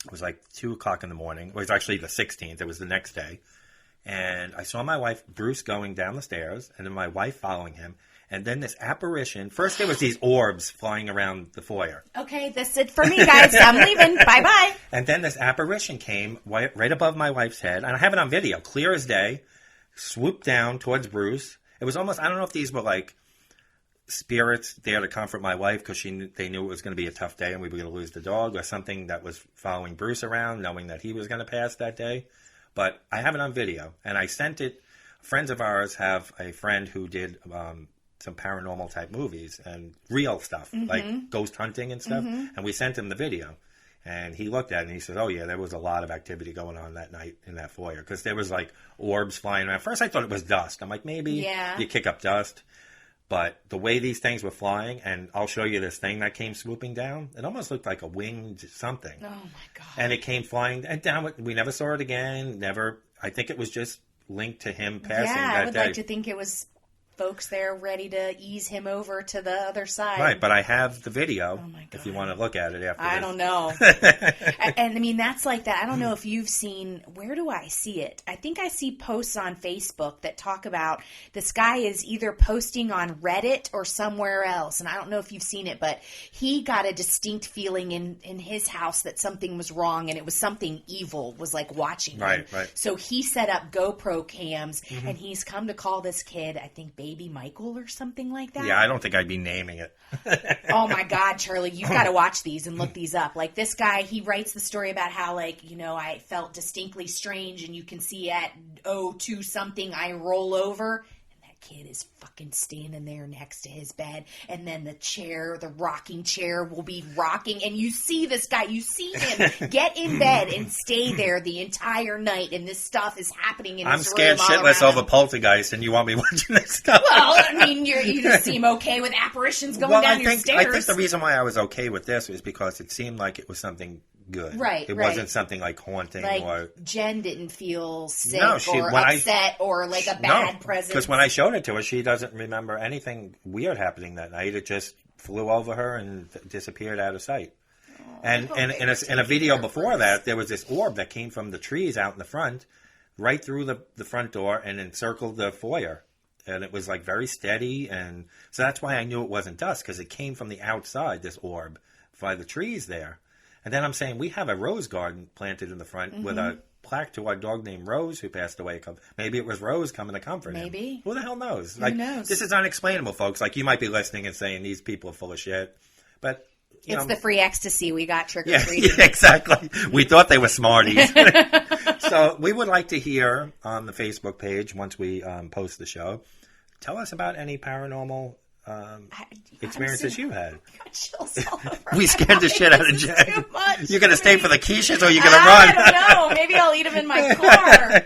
It was like 2 o'clock in the morning. It was actually the 16th. It was the next day. And I saw my wife, Bruce, going down the stairs, and then my wife following him. And then this apparition. First, there was these orbs flying around the foyer. Okay, that's it for me, guys. I'm leaving. Bye-bye. And then this apparition came right above my wife's head. And I have it on video, clear as day, swooped down towards Bruce. It was almost, I don't know if these were like spirits there to comfort my wife because they knew it was going to be a tough day and we were going to lose the dog, or something that was following Bruce around, knowing that he was going to pass that day. But I have it on video, and I sent it. Friends of ours have a friend who did some paranormal type movies and real stuff, like ghost hunting and stuff, and we sent him the video. And he looked at it and he said, oh, yeah, there was a lot of activity going on that night in that foyer because there was like orbs flying around. First, I thought it was dust. I'm like, maybe you kick up dust. But the way these things were flying, and I'll show you this thing that came swooping down, it almost looked like a winged something. Oh, my God. And it came flying down. We never saw it again. Never. I think it was just linked to him passing that day. Yeah, I would like to think it was folks there ready to ease him over to the other side. Right, but I have the video if you want to look at it after I this. don't know. And I mean, that's like that. I don't know if you've seen, where do I see it? I think I see posts on Facebook that talk about this guy is either posting on Reddit or somewhere else. And I don't know if you've seen it, but he got a distinct feeling in his house that something was wrong and it was something evil was like watching him. Right. So he set up GoPro cams and he's come to call this kid, I think, Baby Michael or something like that. Yeah, I don't think I'd be naming it. Oh my God, Charlie, you've got to watch these and look these up. Like this guy, he writes the story about how I felt distinctly strange and you can see at 02 something I roll over and that kid is fucking standing there next to his bed, and then the rocking chair will be rocking, and you see this guy, you see him get in bed and stay there the entire night, and this stuff is happening in I'm this scared room all shitless around over him. poltergeist, and you want me watching this stuff? Well, I mean, you just seem okay with apparitions going down your stairs. I think the reason why I was okay with this was because it seemed like it was something good. Right, It right. wasn't something like haunting like or... Jen didn't feel sick No, or upset or like a bad presence. Because when I showed it to her, she doesn't remember anything weird happening that night. It just flew over her and disappeared out of sight. And in a video before that, there was this orb that came from the trees out in the front, right through the front door and encircled the foyer. And it was like very steady. And so that's why I knew it wasn't dust, because it came from the outside, this orb, by the trees there. And then I'm saying we have a rose garden planted in the front with a plaque to our dog named Rose who passed away. Maybe it was Rose coming to comfort him. Maybe. Who the hell knows? Who knows? This is unexplainable, folks. Like, you might be listening and saying these people are full of shit. But, it's the free ecstasy we got trick-or-treating. Yeah, exactly. We thought they were smarties. So we would like to hear on the Facebook page, once we post the show, tell us about any paranormal experiences you had. We scared the shit out of Jen. You're going to stay for the quiches or you're going to run? I don't know. Maybe I'll eat them in my car.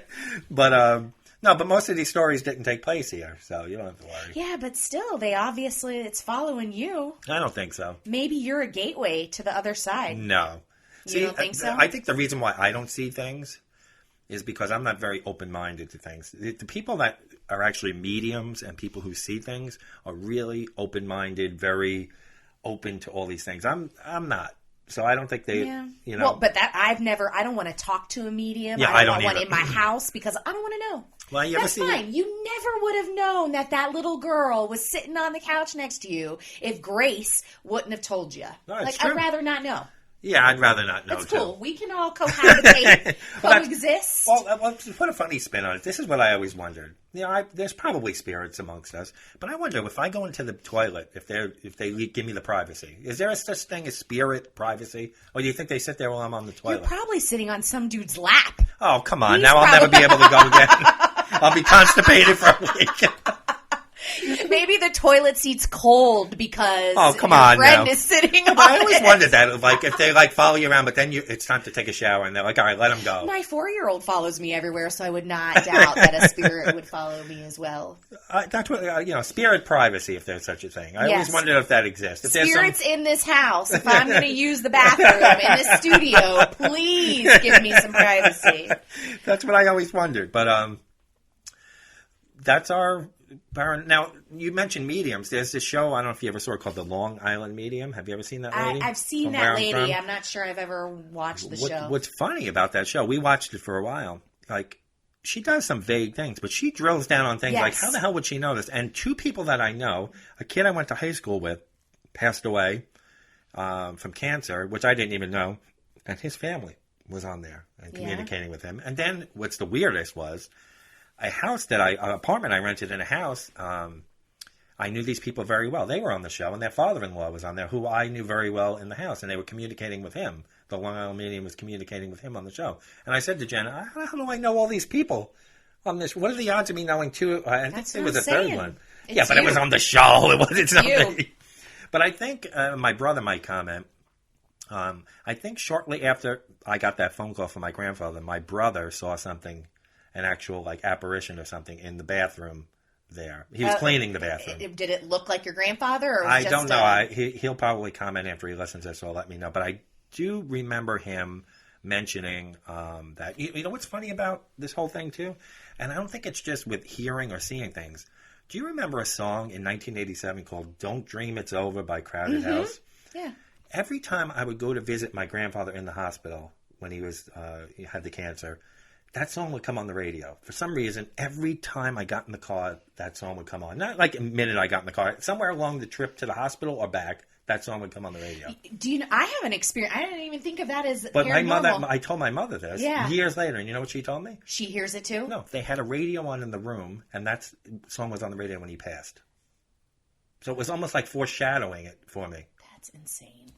But most of these stories didn't take place here, so you don't have to worry. Yeah, but still, it's following you. I don't think so. Maybe you're a gateway to the other side. No. You don't think so? I think the reason why I don't see things is because I'm not very open-minded to things. The people that are actually mediums and people who see things are really open-minded, very open to all these things. I'm not. So I don't think they, you know. Well, but I don't want to talk to a medium. Yeah, I don't I don't want one either. in my house because I don't want to know. Well, you That's fine. You never would have known that little girl was sitting on the couch next to you if Grace wouldn't have told you. No, it's like, true. I'd rather not know. Yeah, I'd rather not know, It's too. cool. We can all cohabitate, coexist. Well, let's put a funny spin on it. This is what I always wondered. You know, there's probably spirits amongst us, but I wonder if I go into the toilet, if they give me the privacy. Is there a such thing as spirit privacy, or do you think they sit there while I'm on the toilet? You're probably sitting on some dude's lap. Oh, come on! Now I'll never be able to go again. I'll be constipated for a week. Maybe the toilet seat's cold because Oh, come your on friend now. is sitting But on I always it. wondered that, like, if they follow you around, but then it's time to take a shower, and they're like, "All right, let him go." My 4-year-old follows me everywhere, so I would not doubt that a spirit would follow me as well. That's what spirit privacy, if there's such a thing. I always Yes. wondered if that exists. If there's Spirits in this house. If I'm going to use the bathroom in the studio, please give me some privacy. That's what I always wondered. But that's our. Now, you mentioned mediums. There's this show, I don't know if you ever saw it, called The Long Island Medium. Have you ever seen that lady? I've seen From that where I'm lady. from? I'm not sure I've ever watched the show. What's funny about that show, we watched it for a while. Like, she does some vague things, but she drills down on things like, Yes. how the hell would she know this? And two people that I know, a kid I went to high school with, passed away from cancer, which I didn't even know, and his family was on there and communicating with him. And then what's the weirdest was, an apartment I rented in a house, I knew these people very well. They were on the show, and their father-in-law was on there, who I knew very well in the house, and they were communicating with him. The Long Island Medium was communicating with him on the show. And I said to Jen, how do I know all these people on this? What are the odds of me knowing two? I think That's there what was a I'm third saying. one. It's Yeah, but it you. was on the show. It wasn't something. You. But I think my brother might comment. I think shortly after I got that phone call from my grandfather, my brother saw something, an actual apparition or something in the bathroom there. He was cleaning the bathroom. Did it look like your grandfather? Or was I it don't just know. He'll probably comment after he listens to this, so let me know. But I do remember him mentioning that. You know what's funny about this whole thing, too? And I don't think it's just with hearing or seeing things. Do you remember a song in 1987 called Don't Dream It's Over by Crowded House? Yeah. Every time I would go to visit my grandfather in the hospital when he had the cancer, that song would come on the radio. For some reason, every time I got in the car, that song would come on. Not like a minute I got in the car. Somewhere along the trip to the hospital or back, that song would come on the radio. Do you know, I have an experience. I didn't even think of that as But paranormal. I told my mother this years later, and you know what she told me? She hears it too? No, they had a radio on in the room, and that song was on the radio when he passed. So it was almost like foreshadowing it for me. That's insane.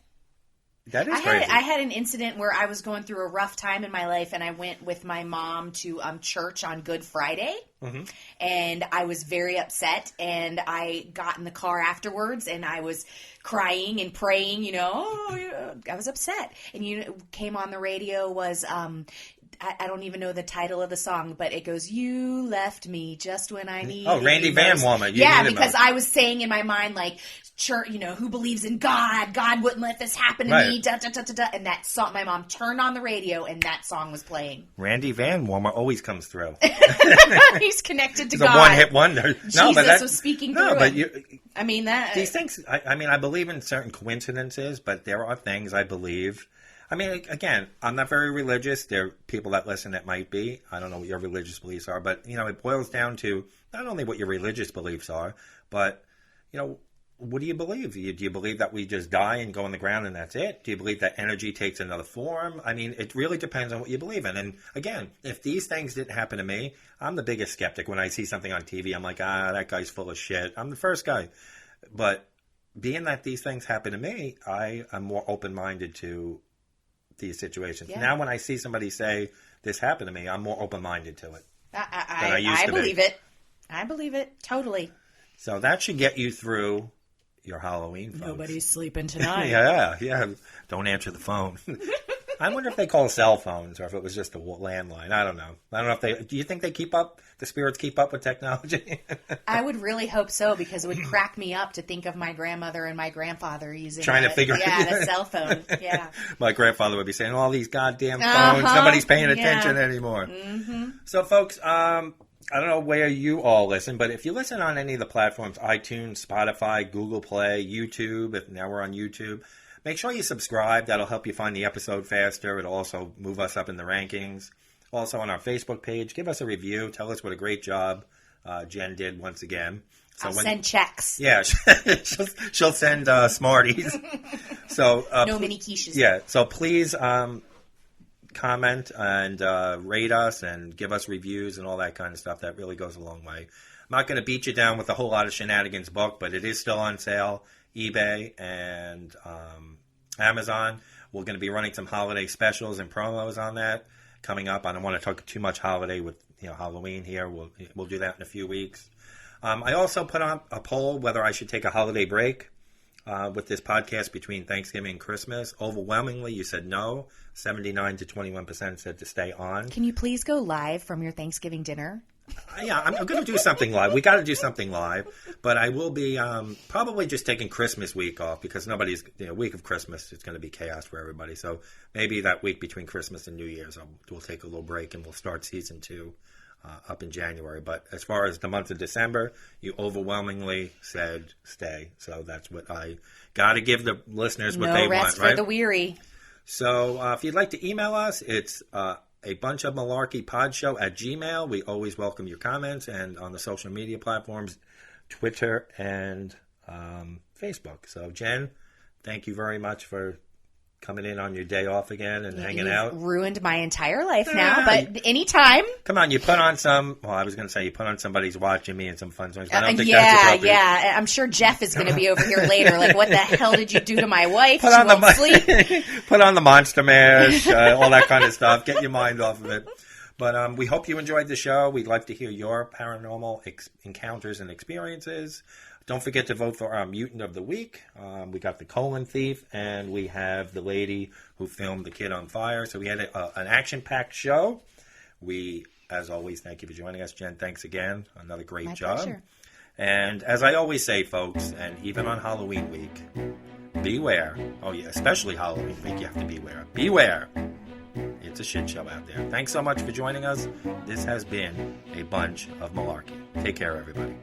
That is crazy. I had an incident where I was going through a rough time in my life, and I went with my mom to church on Good Friday, and I was very upset, and I got in the car afterwards, and I was crying and praying, I was upset. And came on the radio was... I don't even know the title of the song, but it goes, "You left me just when I needed." Oh, Randy Van Woman. Yeah, because I was saying in my mind, like, church, who believes in God? God wouldn't let this happen to me. Da, da, da, da, da. And that song, my mom turned on the radio, and that song was playing. Randy Van Woman always comes through. He's connected to He's God. a one-hit wonder. Jesus was speaking through but it. These things. I believe in certain coincidences, but there are things I believe. Again, I'm not very religious. There are people that listen that might be. I don't know what your religious beliefs are, but, it boils down to not only what your religious beliefs are, but, what do you believe? Do you believe that we just die and go on the ground and that's it? Do you believe that energy takes another form? It really depends on what you believe in. And again, if these things didn't happen to me, I'm the biggest skeptic. When I see something on TV, I'm like, that guy's full of shit. I'm the first guy. But being that these things happen to me, I am more open-minded to these situations. Yeah. Now when I see somebody say this happened to me, I'm more open-minded to it than I used to believe be. I believe it totally. So that should get you through your Halloween, folks. Nobody's sleeping tonight. yeah. Don't answer the phone. I wonder if they call cell phones or if it was just a landline. I don't know if do you think the spirits keep up with technology? I would really hope so, because it would crack me up to think of my grandmother and my grandfather using trying to figure the cell phone. Yeah. My grandfather would be saying, all these goddamn phones, nobody's paying attention anymore. Mm-hmm. So folks, I don't know where you all listen, but if you listen on any of the platforms, iTunes, Spotify, Google Play, YouTube, if now we're on YouTube, make sure you subscribe. That'll help you find the episode faster. It'll also move us up in the rankings. Also on our Facebook page, give us a review. Tell us what a great job Jen did once again. So I'll send checks. Yeah, she'll send Smarties. So no mini quiches. Yeah, so please comment and rate us and give us reviews and all that kind of stuff. That really goes a long way. I'm not going to beat you down with a whole lot of shenanigans book, but it is still on sale. eBay and Amazon. We're going to be running some holiday specials and promos on that coming up. I don't want to talk too much holiday with Halloween here. We'll do that in a few weeks. I also put on a poll whether I should take a holiday break with this podcast between Thanksgiving and Christmas. Overwhelmingly, you said no. 79 to 21% said to stay on. Can you please go live from your Thanksgiving dinner? Yeah, I'm going to do something live. We got to do something live, but I will be probably just taking Christmas week off because nobody's week of Christmas. It's going to be chaos for everybody. So maybe that week between Christmas and New Year's, we'll take a little break and we'll start season 2 up in January. But as far as the month of December, you overwhelmingly said stay. So that's what I got to give the listeners what they want. No rest for the weary. So if you'd like to email us, it's a bunch of malarkey pod show at Gmail. We always welcome your comments, and on the social media platforms, Twitter and Facebook. So Jen, thank you very much for coming in on your day off again and hanging out. Ruined my entire life now, but anytime. Come on, you put on some. Well, I was going to say you put on somebody's watching me and some fun songs. I don't think that's appropriate. Yeah. I'm sure Jeff is going to be over here later. Like, what the hell did you do to my wife? She won't sleep. Put on the Monster Mash, all that kind of stuff. Get your mind off of it. But we hope you enjoyed the show. We'd like to hear your paranormal encounters and experiences. Don't forget to vote for our Mutant of the Week. We got the colon thief, and we have the lady who filmed the kid on fire. So we had an action-packed show. We, as always, thank you for joining us, Jen. Thanks again. Another great job. Pleasure. And as I always say, folks, and even on Halloween week, beware. Oh, yeah, especially Halloween week, you have to beware. Beware. It's a shit show out there. Thanks so much for joining us. This has been a bunch of malarkey. Take care, everybody.